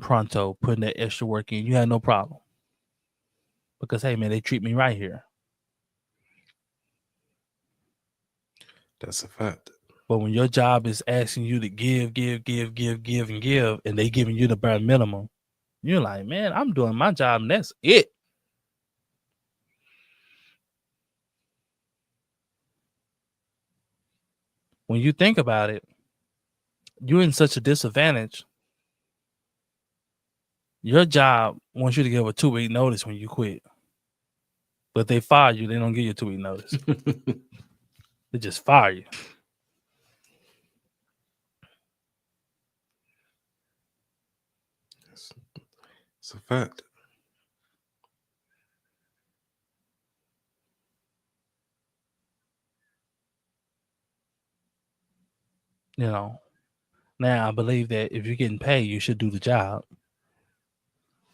pronto, putting that extra work in. You have no problem. Because, hey, man, they treat me right here. That's a fact. But when your job is asking you to give, and they giving you the bare minimum, you're like, man, I'm doing my job, and that's it. When you think about it, you're in such a disadvantage. Your job wants you to give a 2-week notice when you quit. But they fire you, they don't give you a 2-week notice. They just fire you. It's a fact. Now I believe that if you're getting paid, you should do the job.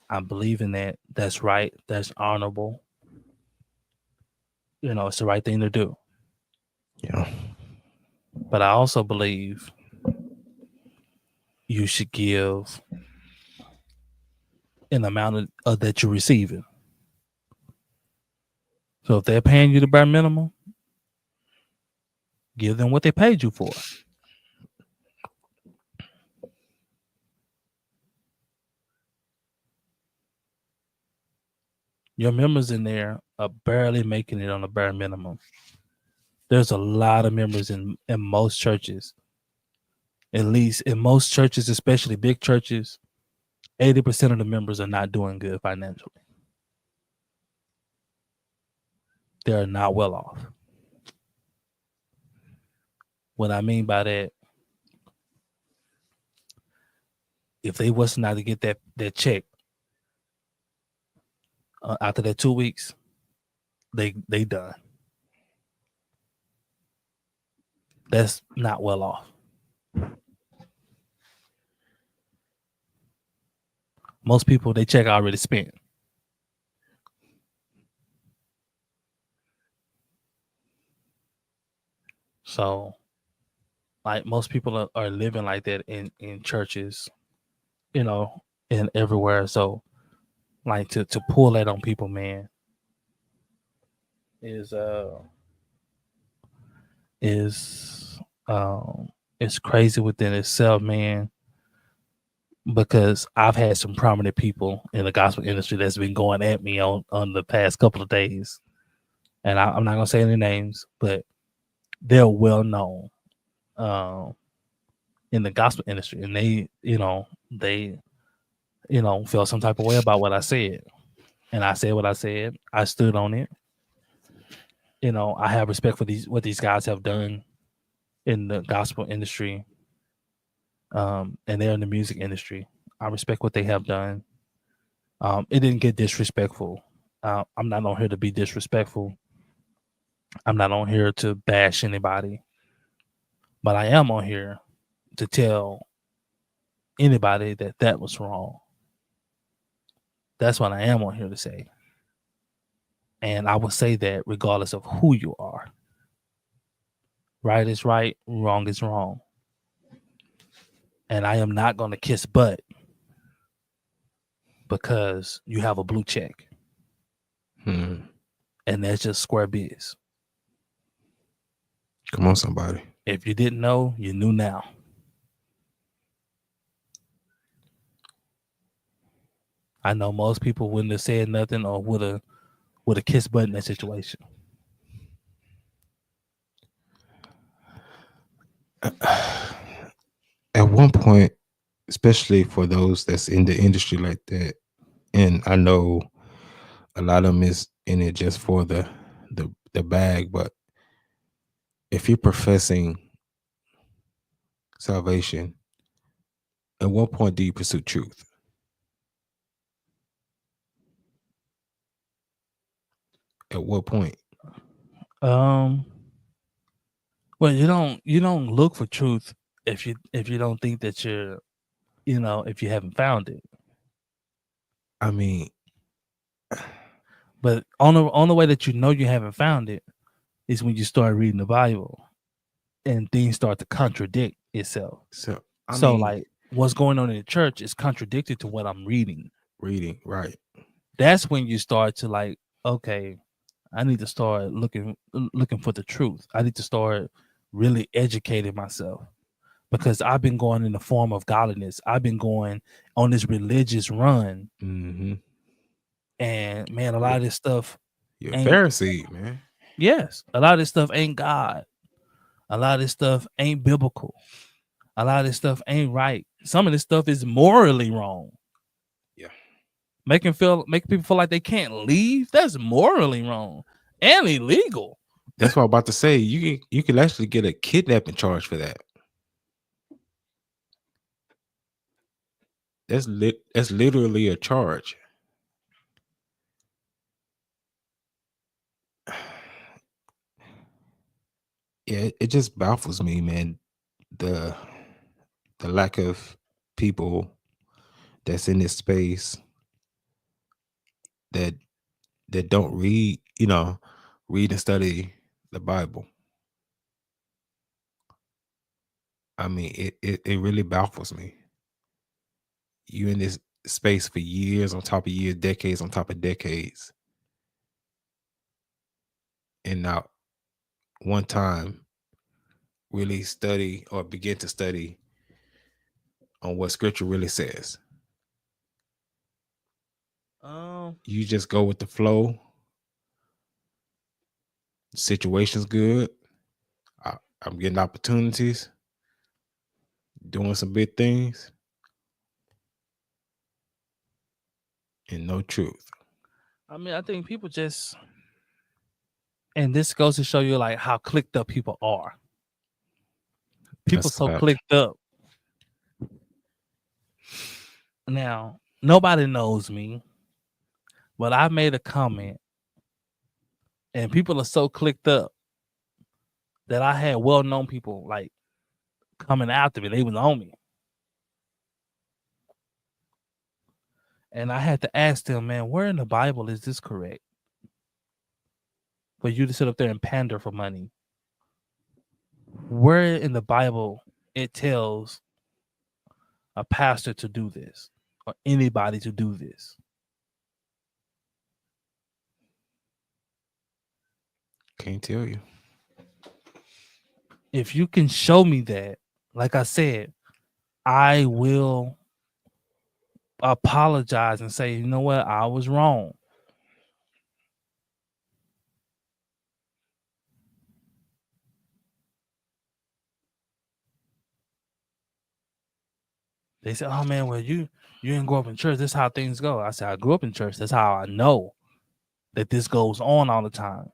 I believe in that. That's right. That's honorable. It's the right thing to do. Yeah. But I also believe you should give an amount of that you're receiving. So if they're paying you the bare minimum, give them what they paid you for. Your members in there are barely making it on the bare minimum. There's a lot of members in most churches. At least in most churches, especially big churches, 80% of the members are not doing good financially. They are not well off. What I mean by that, if they was not to get that check after that 2 weeks, they done. That's not well off. Most people, they check already spent. So, like, most people are living like that in churches, and everywhere. So, like, to pull that on people, man, is it's crazy within itself, man. Because I've had some prominent people in the gospel industry that's been going at me on the past couple of days, and I'm not gonna say any names, but they're well known in the gospel industry, and they felt some type of way about what I said, and I said what I said. I stood on it. I have respect for what these guys have done in the gospel industry, and they're in the music industry. I respect what they have done. It didn't get disrespectful. I'm not on here to be disrespectful. I'm not on here to bash anybody, but I am on here to tell anybody that was wrong. That's what I am on here to say. And I will say that regardless of who you are. Right is right, wrong is wrong. And I am not going to kiss butt because you have a blue check. And that's just square biz. Come on, somebody. If you didn't know, you knew now. I know most people wouldn't have said nothing or would have kissed butt in that situation. At one point, especially for those that's in the industry like that, and I know a lot of them is in it just for the bag, but if you're professing salvation, at what point do you pursue truth? At what point? Well, you don't look for truth if you don't think that you're, if you haven't found it. I mean, but on the way that you haven't found it is when you start reading the Bible and things start to contradict itself. So like what's going on in the church is contradicted to what I'm reading. Right. That's when you start to like, okay, I need to start looking for the truth. I need to start really educating myself because I've been going in the form of godliness. I've been going on this religious run. Mm-hmm. And man, a lot of this stuff. You're a Pharisee, man. Yes. A lot of this stuff ain't God. A lot of this stuff ain't biblical. A lot of this stuff ain't right. Some of this stuff is morally wrong. Yeah. Making people feel like they can't leave. That's morally wrong and illegal. That's what I'm about to say. You can actually get a kidnapping charge for that. That's literally a charge. Yeah, it just baffles me, man. The lack of people that's in this space that don't read and study the Bible. I mean, it really baffles me. You in this space for years on top of years, decades on top of decades. and not one time really study or begin to study on what scripture really says. You just go with the flow. The situation's good. I'm getting opportunities, doing some big things, and no truth. I mean, I think people just, and this goes to show you like how clicked up people are. People That's a so fact. clicked up. Now, nobody knows me, but I made a comment, and people are so clicked up that I had well-known people like coming after me. They was on me. And I had to ask them, man, where in the Bible is this correct? For you to sit up there and pander for money. Where in the Bible it tells a pastor to do this or anybody to do this? Can't tell you. If you can show me that, like I said, I will apologize and say, you know what, I was wrong. They said, oh man, well, you didn't grow up in church. This is how things go. I said, I grew up in church. That's how I know that this goes on all the time.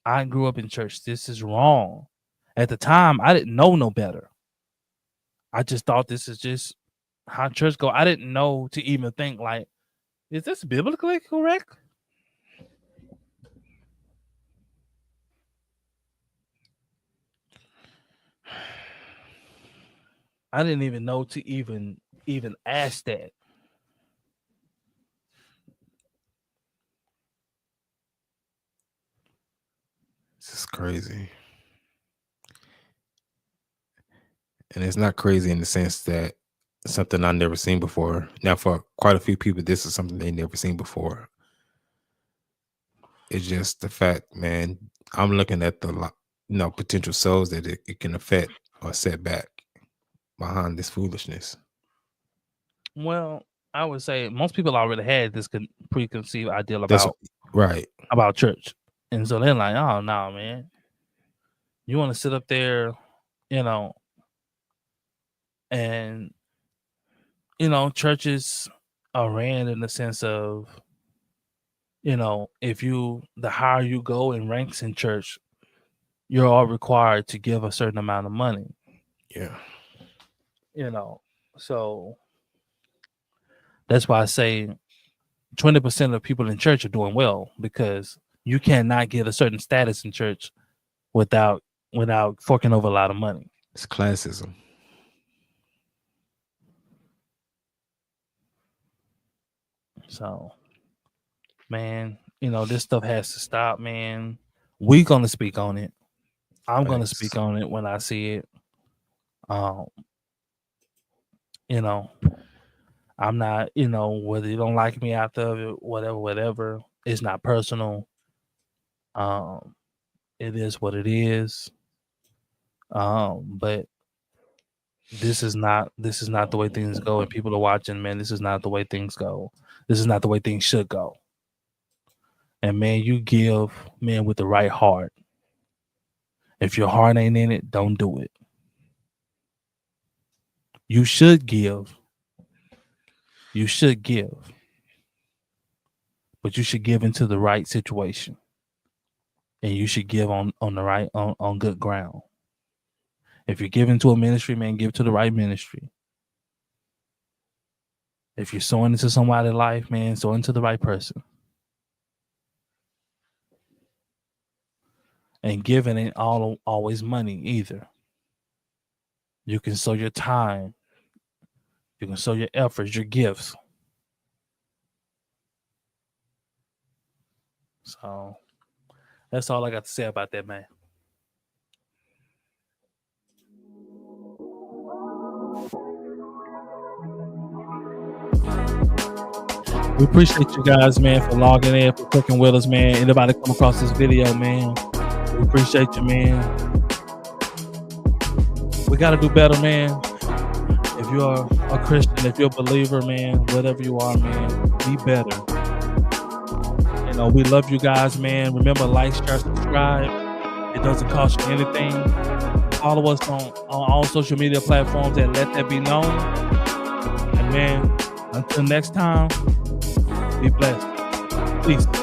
I grew up in church. This is wrong. At the time, I didn't know no better. I just thought this is just how church go. I didn't know to even think like, is this biblically correct? I didn't even know to even ask that. This is crazy. And it's not crazy in the sense that it's something I've never seen before. Now, for quite a few people, this is something they never seen before. It's just the fact, man, I'm looking at the potential souls that it can affect or set back behind this foolishness. Well, I would say most people already had this preconceived idea That's about right. About church. And so they're like, oh no, man. You want to sit up there, and churches are ran in the sense of, if the higher you go in ranks in church, you're all required to give a certain amount of money. Yeah. So that's why I say 20% of people in church are doing well, because you cannot get a certain status in church without forking over a lot of money. It's classism. So, man, this stuff has to stop, man. We're gonna speak on it. I'm gonna speak on it when I see it. I'm not, whether you don't like me after it, whatever. It's not personal. It is what it is. But this is not the way things go, and people are watching, man. This is not the way things go. This is not the way things should go. And man, you give, man, with the right heart. If your heart ain't in it, don't do it. You should give. You should give. But you should give into the right situation. And you should give on the right, on good ground. If you're giving to a ministry, man, give to the right ministry. If you're sowing into somebody's life, man, sow into the right person. And giving ain't always money either. You can sow your time. You can sow your efforts, your gifts. So that's all I got to say about that, man. We appreciate you guys, man, for logging in, for clicking with us, man. Anybody come across this video, man, we appreciate you, man. We got to do better, man. If you're a Christian, if you're a believer, man, whatever you are, man, be better. You know, we love you guys, man. Remember, like, share, subscribe. It doesn't cost you anything. Follow us on all social media platforms and let that be known. And man, until next time, be blessed. Peace.